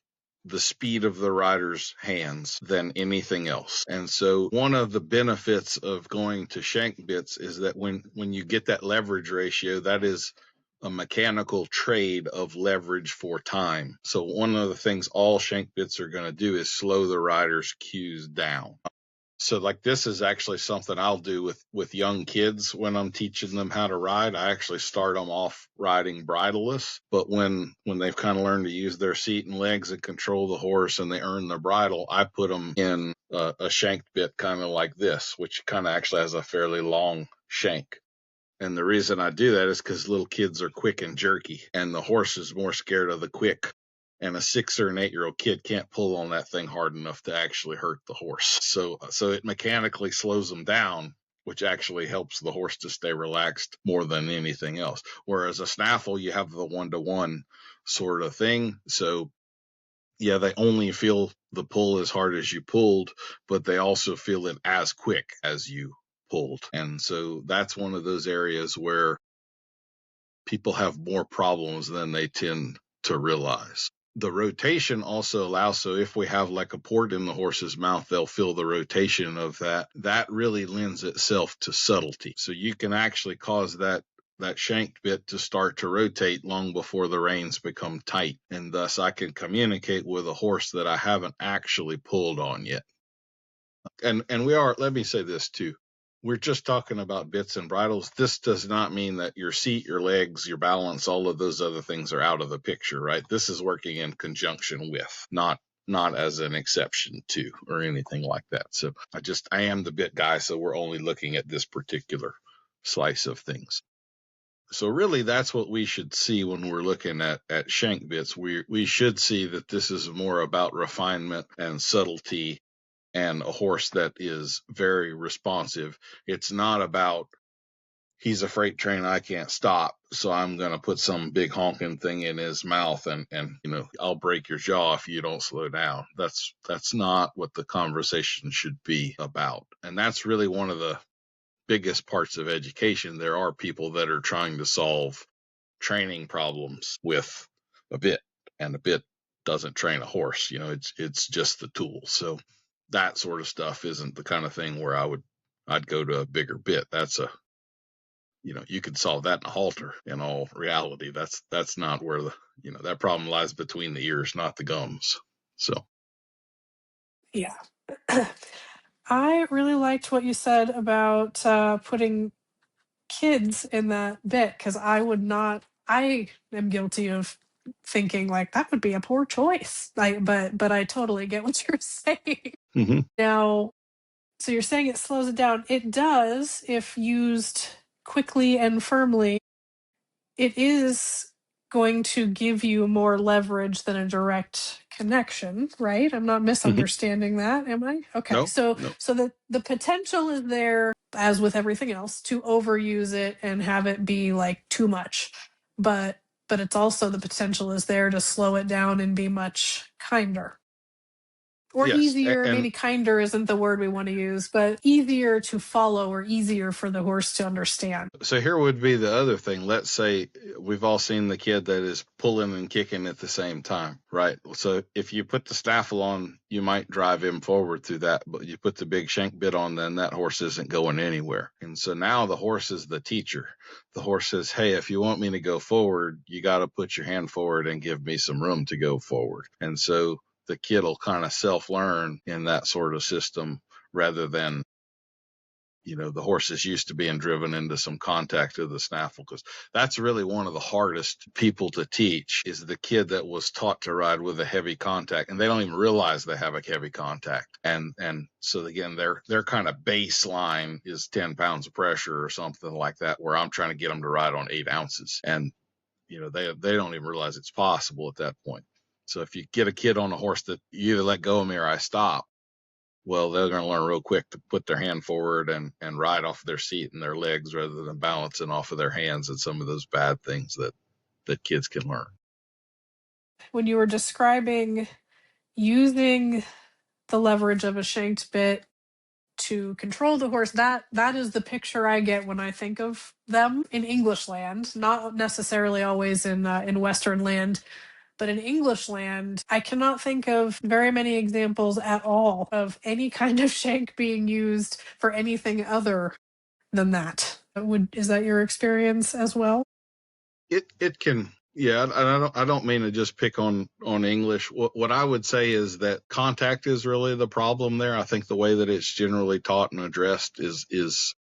the speed of the rider's hands than anything else. And so one of the benefits of going to shank bits is that when you get that leverage ratio, that is a mechanical trade of leverage for time. So one of the things all shank bits are going to do is slow the rider's cues down. So like this is actually something I'll do with young kids when I'm teaching them how to ride. I actually start them off riding bridleless, but when they've kind of learned to use their seat and legs and control the horse and they earn the bridle, I put them in a shanked bit kind of like this, which kind of actually has a fairly long shank. And the reason I do that is because little kids are quick and jerky, and the horse is more scared of the quick. And a 6 or an 8-year-old kid can't pull on that thing hard enough to actually hurt the horse. So it mechanically slows them down, which actually helps the horse to stay relaxed more than anything else. Whereas a snaffle, you have the 1-to-1 sort of thing. So yeah, they only feel the pull as hard as you pulled, but they also feel it as quick as you pulled. And so that's one of those areas where people have more problems than they tend to realize. The rotation also allows, so if we have like a port in the horse's mouth, they'll feel the rotation of that. That really lends itself to subtlety. So you can actually cause that shanked bit to start to rotate long before the reins become tight. And thus I can communicate with a horse that I haven't actually pulled on yet. And let me say this too. We're just talking about bits and bridles. This does not mean that your seat, your legs, your balance, all of those other things are out of the picture, right? This is working in conjunction with, not as an exception to, or anything like that. So I am the bit guy, so we're only looking at this particular slice of things. So really that's what we should see when we're looking at shank bits. We should see that this is more about refinement and subtlety and a horse that is very responsive. It's not about he's a freight train, I can't stop, so I'm going to put some big honking thing in his mouth and I'll break your jaw if you don't slow down. That's not what the conversation should be about. And that's really one of the biggest parts of education. There are people that are trying to solve training problems with a bit, and a bit doesn't train a horse. It's just the tool. So that sort of stuff isn't the kind of thing where I'd go to a bigger bit. That's you could solve that in a halter. In all reality, that's not where that problem lies between the ears, not the gums. So Yeah. I really liked what you said about putting kids in that bit, because I am guilty of thinking like that would be a poor choice. But I totally get what you're saying. mm-hmm. Now, so you're saying it slows it down. It does if used quickly and firmly. It is going to give you more leverage than a direct connection, right? I'm not misunderstanding that, am I? Okay. No. So the potential is there, as with everything else, to overuse it and have it be like too much. But it's also, the potential is there to slow it down and be much kinder. Or yes, easier, and maybe kinder isn't the word we want to use, but easier to follow or easier for the horse to understand. So here would be the other thing. Let's say we've all seen the kid that is pulling and kicking at the same time, right? So if you put the snaffle on, you might drive him forward through that, but you put the big shank bit on, then that horse isn't going anywhere. And so now the horse is the teacher. The horse says, hey, if you want me to go forward, you got to put your hand forward and give me some room to go forward. And so the kid will kind of self-learn in that sort of system, rather than the horse is used to being driven into some contact of the snaffle, because that's really one of the hardest people to teach, is the kid that was taught to ride with a heavy contact, and they don't even realize they have a heavy contact. And so again, their kind of baseline is 10 pounds of pressure or something like that, where I'm trying to get them to ride on 8 ounces. And they don't even realize it's possible at that point. So if you get a kid on a horse that you either let go of me or I stop, well, they're going to learn real quick to put their hand forward and ride off their seat and their legs rather than balancing off of their hands and some of those bad things that kids can learn. When you were describing using the leverage of a shanked bit to control the horse, that is the picture I get when I think of them in English land, not necessarily always in Western land. But in English land, I cannot think of very many examples at all of any kind of shank being used for anything other than that. Is that your experience as well? It can, yeah. I don't mean to just pick on English. What I would say is that contact is really the problem there. I think the way that it's generally taught and addressed is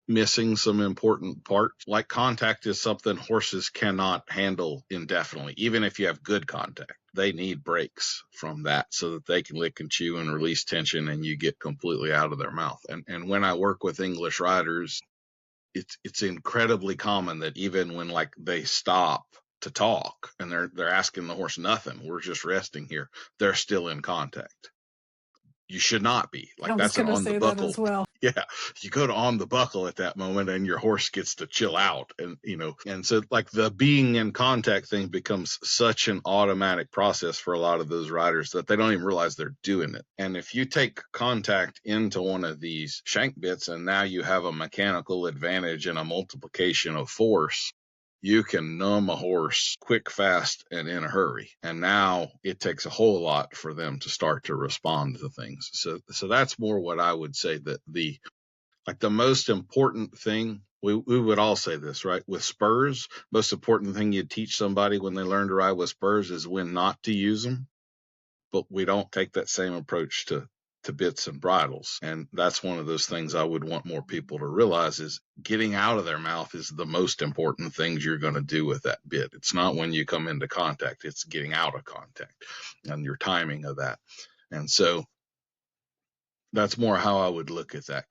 missing some important parts. Like contact is something horses cannot handle indefinitely, even if you have good contact. They need breaks from that so that they can lick and chew and release tension and you get completely out of their mouth. And when I work with English riders, it's incredibly common that even when like they stop to talk and they're asking the horse nothing, we're just resting here, they're still in contact. You should not be. Like, that's an on the buckle. That as well. Yeah, you go to on the buckle at that moment and your horse gets to chill out. And so like the being in contact thing becomes such an automatic process for a lot of those riders that they don't even realize they're doing it. And if you take contact into one of these shank bits and now you have a mechanical advantage and a multiplication of force, you can numb a horse quick, fast, and in a hurry. And now it takes a whole lot for them to start to respond to things. So that's more what I would say, that the most important thing, we would all say this, right? With spurs, most important thing you teach somebody when they learn to ride with spurs is when not to use them. But we don't take that same approach to bits and bridles. And that's one of those things I would want more people to realize, is getting out of their mouth is the most important things you're going to do with that bit. It's not when you come into contact, it's getting out of contact and your timing of that. And so that's more how I would look at that.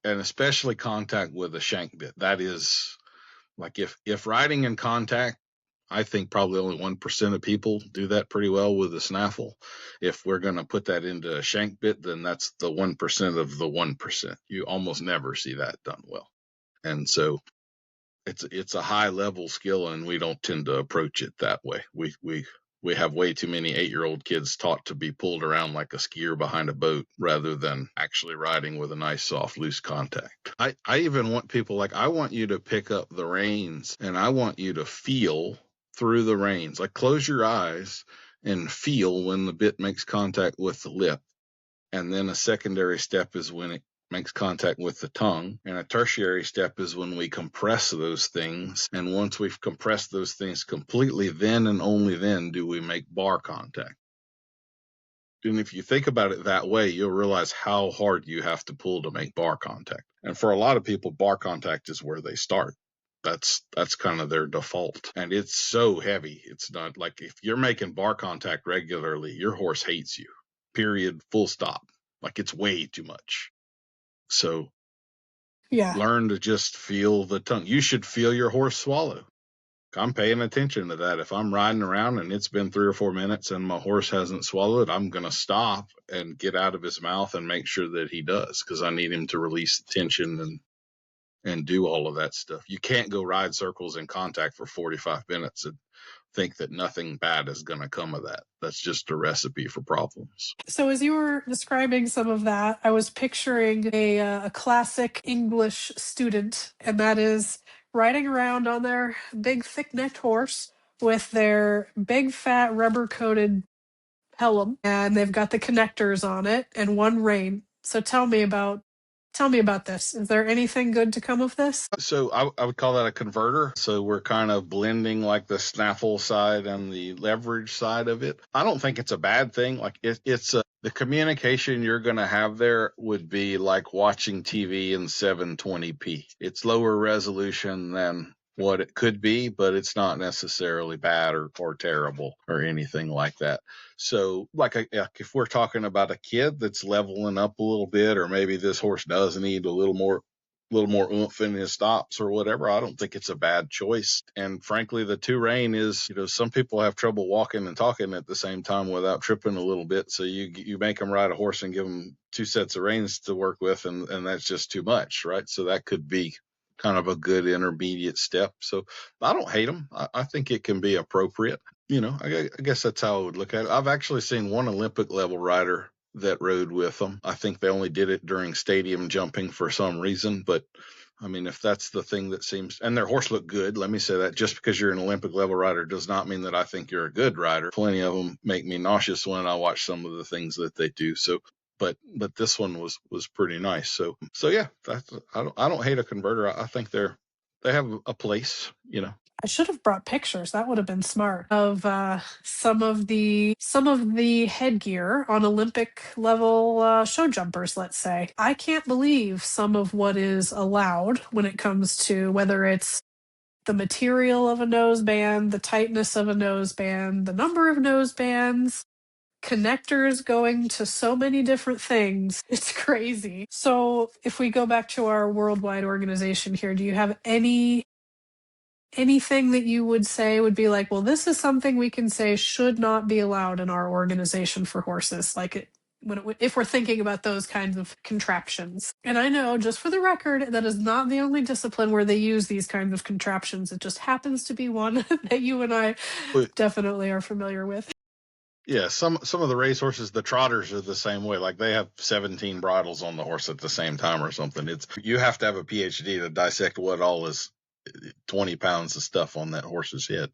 And especially contact with a shank bit, that is like, if riding in contact, I think probably only 1% of people do that pretty well with a snaffle. If we're going to put that into a shank bit, then that's the 1% of the 1%. You almost never see that done well. And so it's a high level skill, and we don't tend to approach it that way. We have way too many 8-year-old kids taught to be pulled around like a skier behind a boat rather than actually riding with a nice, soft, loose contact. I even want people, like, I want you to pick up the reins and I want you to feel through the reins. Like, close your eyes and feel when the bit makes contact with the lip. And then a secondary step is when it makes contact with the tongue. And a tertiary step is when we compress those things. And once we've compressed those things completely, then and only then do we make bar contact. And if you think about it that way, you'll realize how hard you have to pull to make bar contact. And for a lot of people, bar contact is where they start. That's kind of their default. And it's so heavy. It's not like, if you're making bar contact regularly, your horse hates you. Period. Full stop. Like, it's way too much. So yeah, learn to just feel the tongue. You should feel your horse swallow. I'm paying attention to that. If I'm riding around and it's been 3 or 4 minutes and my horse hasn't swallowed, I'm going to stop and get out of his mouth and make sure that he does, because I need him to release the tension and do all of that stuff. You can't go ride circles in contact for 45 minutes and think that nothing bad is going to come of that. That's just a recipe for problems. So as you were describing some of that, I was picturing a classic English student, and that is riding around on their big thick-necked horse with their big fat rubber-coated Pelham, and they've got the connectors on it and one rein. So tell me about this. Is there anything good to come of this? So I would call that a converter. So we're kind of blending like the snaffle side and the leverage side of it. I don't think it's a bad thing. Like, it's the communication you're going to have there would be like watching TV in 720p. It's lower resolution than what it could be, but it's not necessarily bad or terrible or anything like that. So like if we're talking about a kid that's leveling up a little bit, or maybe this horse does need a little more little more oomph in his stops or whatever, I don't think it's a bad choice. And frankly, the two rein is, some people have trouble walking and talking at the same time without tripping a little bit. So you make them ride a horse and give them two sets of reins to work with, and that's just too much, right? So that could be kind of a good intermediate step. So I don't hate them. I think it can be appropriate. I guess that's how I would look at it. I've actually seen one Olympic level rider that rode with them. I think they only did it during stadium jumping for some reason, but I mean, if that's the thing that seems, and their horse looked good, let me say that. Just because you're an Olympic level rider does not mean that I think you're a good rider. Plenty of them make me nauseous when I watch some of the things that they do. So, but this one was pretty nice. So yeah, I don't hate a converter. I think they have a place. I should have brought pictures. That would have been smart of some of the headgear on Olympic level show jumpers. Let's say I can't believe some of what is allowed when it comes to whether it's the material of a noseband, the tightness of a noseband, the number of nosebands, connectors going to so many different things. It's crazy. So if we go back to our worldwide organization here, do you have anything that you would say would be like, well, this is something we can say should not be allowed in our organization for horses, if we're thinking about those kinds of contraptions? And I know, just for the record, that is not the only discipline where they use these kinds of contraptions. It just happens to be one that you and I definitely are familiar with. Yeah, some of the racehorses, the trotters are the same way. Like they have 17 bridles on the horse at the same time or something. You have to have a PhD to dissect what all is 20 pounds of stuff on that horse's head.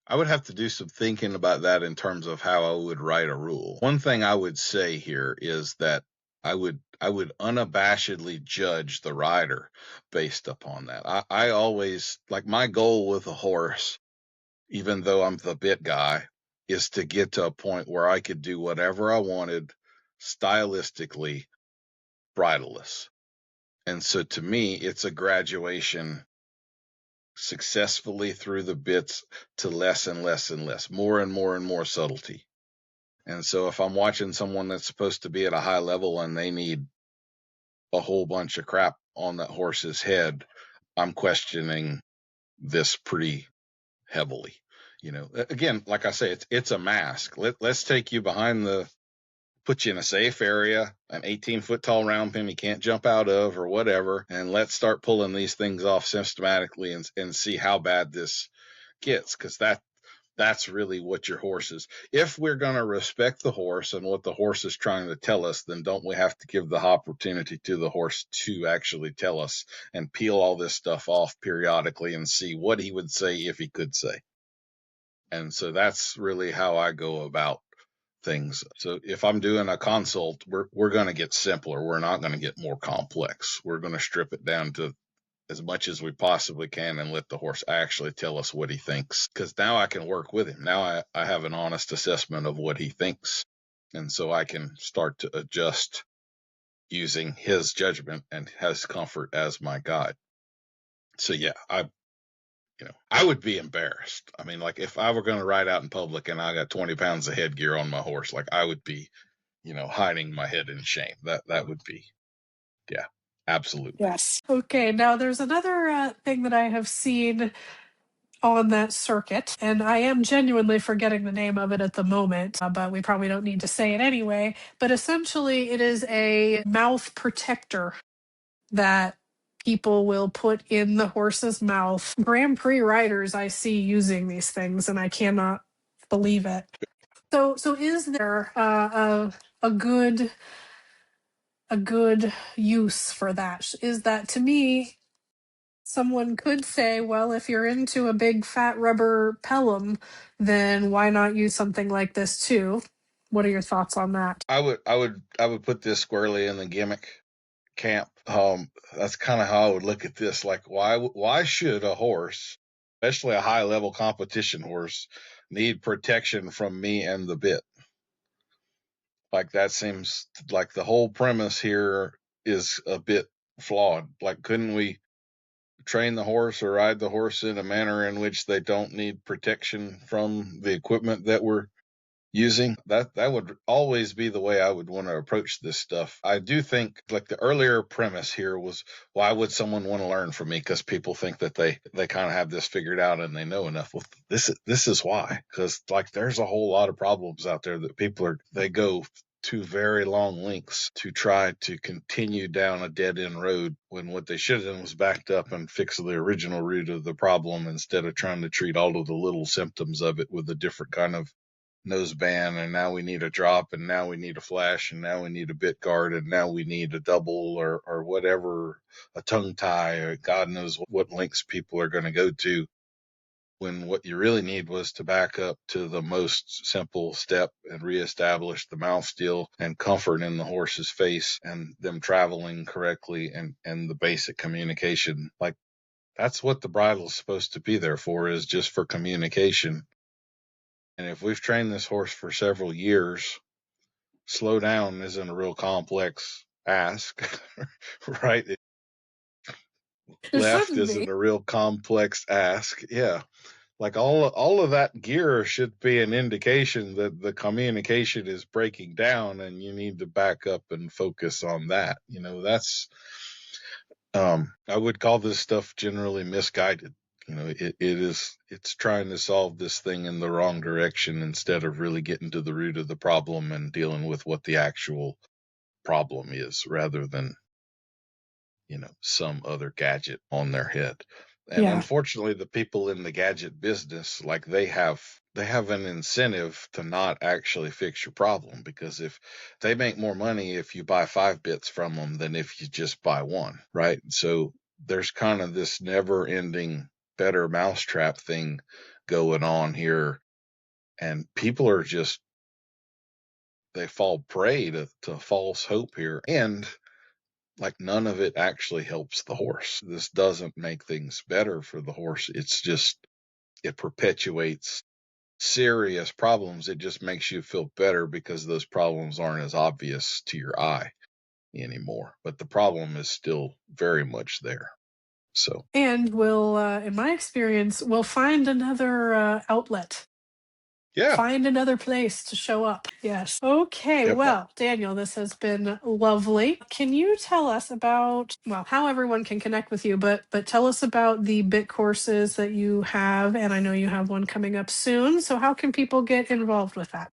I would have to do some thinking about that in terms of how I would write a rule. One thing I would say here is that I would unabashedly judge the rider based upon that. I always, like, my goal with a horse, even though I'm the bit guy, is to get to a point where I could do whatever I wanted stylistically bridleless. And so to me, it's a graduation successfully through the bits to less and less and less, more and more and more subtlety. And so if I'm watching someone that's supposed to be at a high level and they need a whole bunch of crap on that horse's head, I'm questioning this pretty heavily. Again, like I say, it's a mask. Let's take you behind put you in a safe area, an 18-foot tall round pen you can't jump out of or whatever, and let's start pulling these things off systematically and see how bad this gets, because that's really what your horse is. If we're going to respect the horse and what the horse is trying to tell us, then don't we have to give the opportunity to the horse to actually tell us and peel all this stuff off periodically and see what he would say if he could say. And so that's really how I go about things. So if I'm doing a consult, we're going to get simpler. We're not going to get more complex. We're going to strip it down to as much as we possibly can and let the horse actually tell us what he thinks. Because now I can work with him. Now I have an honest assessment of what he thinks. And so I can start to adjust using his judgment and his comfort as my guide. So yeah, I would be embarrassed. I mean, like, if I were going to ride out in public and I got 20 pounds of headgear on my horse, like, I would be, hiding my head in shame. That would be, yeah, absolutely. Yes. Okay. Now there's another thing that I have seen on that circuit, and I am genuinely forgetting the name of it at the moment, but we probably don't need to say it anyway. But essentially, it is a mouth protector that people will put in the horse's mouth. Grand Prix riders I see using these things, and I cannot believe it. So is there a good use for that? Is that, to me, someone could say, well, if you're into a big fat rubber Pelham, then why not use something like this too? What are your thoughts on that? I would put this squarely in the gimmick camp. That's kind of how I would look at this. Like, why should a horse, especially a high level competition horse, need protection from me and the bit? Like, that seems like the whole premise here is a bit flawed. Like, couldn't we train the horse or ride the horse in a manner in which they don't need protection from the equipment that we're using. That would always be the way I would want to approach this stuff. I do think, like, the earlier premise here was, why would someone want to learn from me? Because people think that they kind of have this figured out and they know enough. Well, this is why. Because, like, there's a whole lot of problems out there that they go to very long lengths to try to continue down a dead end road, when what they should have done was backed up and fix the original root of the problem, instead of trying to treat all of the little symptoms of it with a different kind of noseband. And now we need a drop, and now we need a flash, and now we need a bit guard, and now we need a double, or whatever, a tongue tie, or God knows what lengths people are going to go to, when what you really need was to back up to the most simple step and reestablish the mouth steel and comfort in the horse's face, and them traveling correctly, and the basic communication. Like, that's what the bridle is supposed to be there for, is just for communication. And if we've trained this horse for several years, slow down isn't a real complex ask, right? It Left shouldn't be. isn't a real complex ask. Yeah. Like, all of that gear should be an indication that the communication is breaking down, and you need to back up and focus on that. That's, I would call this stuff generally misguided. It's trying to solve this thing in the wrong direction, instead of really getting to the root of the problem and dealing with what the actual problem is, rather than, some other gadget on their head. And Yeah. unfortunately, the people in the gadget business, like, they have an incentive to not actually fix your problem, because if they make more money if you buy 5 bits from them than if you just buy one, right? So there's kind of this never ending better mousetrap thing going on here, and people are just, they fall prey to false hope here. And, like, none of it actually helps the horse. This doesn't make things better for the horse. It's just, it perpetuates serious problems. It just makes you feel better because those problems aren't as obvious to your eye anymore. But the problem is still very much there. So, And will, in my experience, will find another outlet. yeah. Find another place to show up. Yes. Okay. Yep. Well, Daniel, this has been lovely. Can you tell us about, well, how everyone can connect with you, but tell us about the bit courses that you have, and I know you have one coming up soon. So how can people get involved with that?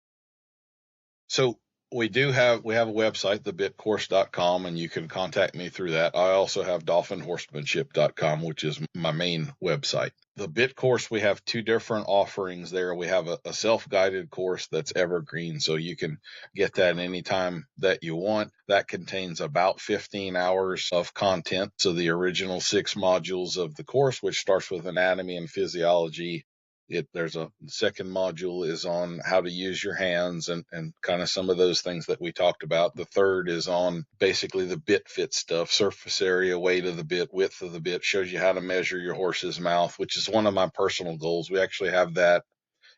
So we have a website, thebitcourse.com, and you can contact me through that. I also have dolphinhorsemanship.com, which is my main website. The bit course, we have 2 different offerings there. We have a self-guided course that's evergreen, so you can get that anytime that you want. That contains about 15 hours of content. So the original 6 modules of the course, which starts with anatomy and physiology. There's a second module is on how to use your hands, and kind of some of those things that we talked about. The third is on basically the bit fit stuff: surface area, weight of the bit, width of the bit, shows you how to measure your horse's mouth, which is one of my personal goals. We actually have that.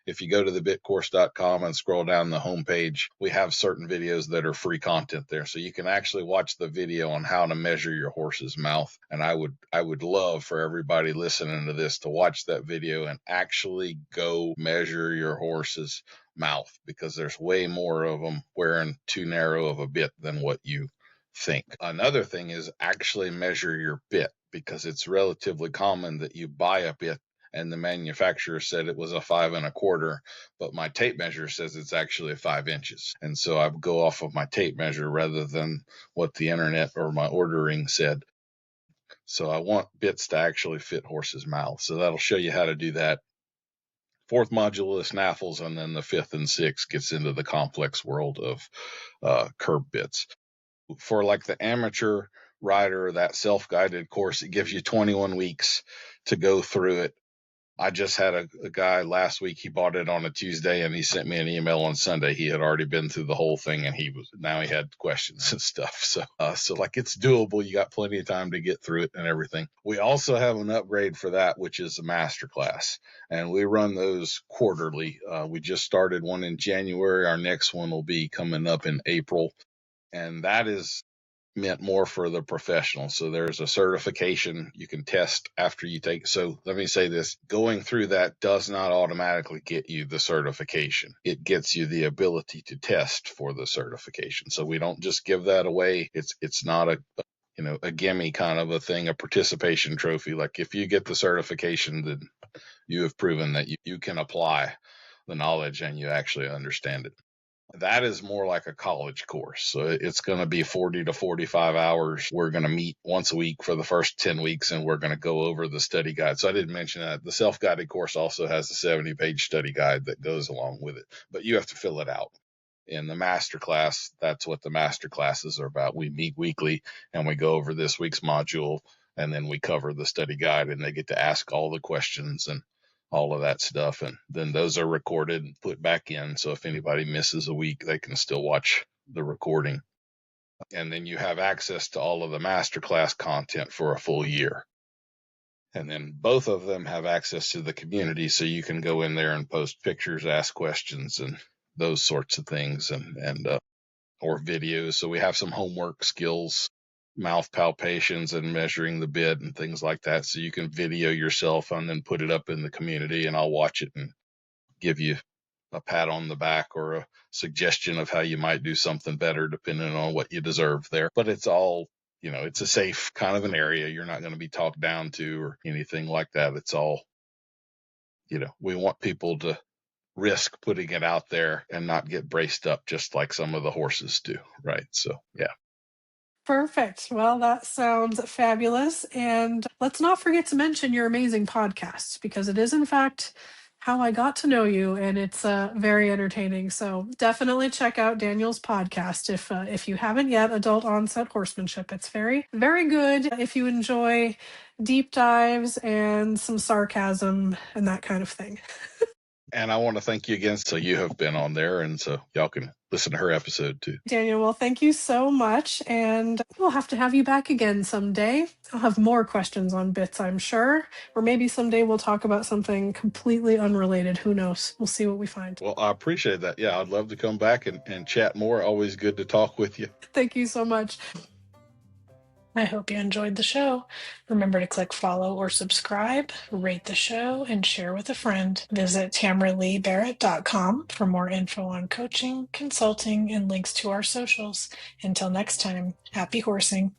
If you go to thebitcourse.com and scroll down the homepage, we have certain videos that are free content there. So you can actually watch the video on how to measure your horse's mouth. And I would love for everybody listening to this to watch that video and actually go measure your horse's mouth, because there's way more of them wearing too narrow of a bit than what you think. Another thing is actually measure your bit, because it's relatively common that you buy a bit and the manufacturer said it was a 5 1/4, but my tape measure says it's actually 5 inches. And so I go off of my tape measure rather than what the internet or my ordering said. So I want bits to actually fit horses' mouths. So that'll show you how to do that. 4th module is snaffles, and then the 5th and 6th gets into the complex world of curb bits. For, like, the amateur rider, that self-guided course, it gives you 21 weeks to go through it. I just had a guy last week. He bought it on a Tuesday, and he sent me an email on Sunday. He had already been through the whole thing, and now he had questions and stuff. So like, it's doable. You got plenty of time to get through it and everything. We also have an upgrade for that, which is a master class, and we run those quarterly. We just started one in January. Our next one will be coming up in April, and that is meant more for the professional. So there's a certification you can test after you take. So let me say this, going through that does not automatically get you the certification. It gets you the ability to test for the certification. So we don't just give that away. It's not a gimme kind of a thing, a participation trophy. Like if you get the certification, then you have proven that you can apply the knowledge and you actually understand it. That is more like a college course. So it's going to be 40 to 45 hours. We're going to meet once a week for the first 10 weeks, and we're going to go over the study guide. So I didn't mention that. The self-guided course also has a 70-page study guide that goes along with it, but you have to fill it out. In the master class, that's what the master classes are about. We meet weekly and we go over this week's module, and then we cover the study guide, and they get to ask all the questions and all of that stuff. And then those are recorded and put back in. So if anybody misses a week, they can still watch the recording. And then you have access to all of the masterclass content for a full year. And then both of them have access to the community. So you can go in there and post pictures, ask questions, and those sorts of things, and or videos. So we have some homework skills, mouth palpations and measuring the bit and things like that. So you can video yourself and then put it up in the community, and I'll watch it and give you a pat on the back or a suggestion of how you might do something better depending on what you deserve there. But it's all, it's a safe kind of an area. You're not going to be talked down to or anything like that. It's all, we want people to risk putting it out there and not get braced up just like some of the horses do, right? So, yeah. Perfect. Well, that sounds fabulous. And let's not forget to mention your amazing podcast, because it is, in fact, how I got to know you, and it's very entertaining. So definitely check out Daniel's podcast if you haven't yet. Adult Onset Horsemanship. It's very, very good if you enjoy deep dives and some sarcasm and that kind of thing. And I want to thank you again. So you have been on there, and so y'all can listen to her episode too. Daniel, well, thank you so much. And we'll have to have you back again someday. I'll have more questions on bits, I'm sure. Or maybe someday we'll talk about something completely unrelated. Who knows? We'll see what we find. Well, I appreciate that. Yeah, I'd love to come back and chat more. Always good to talk with you. Thank you so much. I hope you enjoyed the show. Remember to click follow or subscribe, rate the show, and share with a friend. Visit TamaraLeeBarrett.com for more info on coaching, consulting, and links to our socials. Until next time, happy horsing.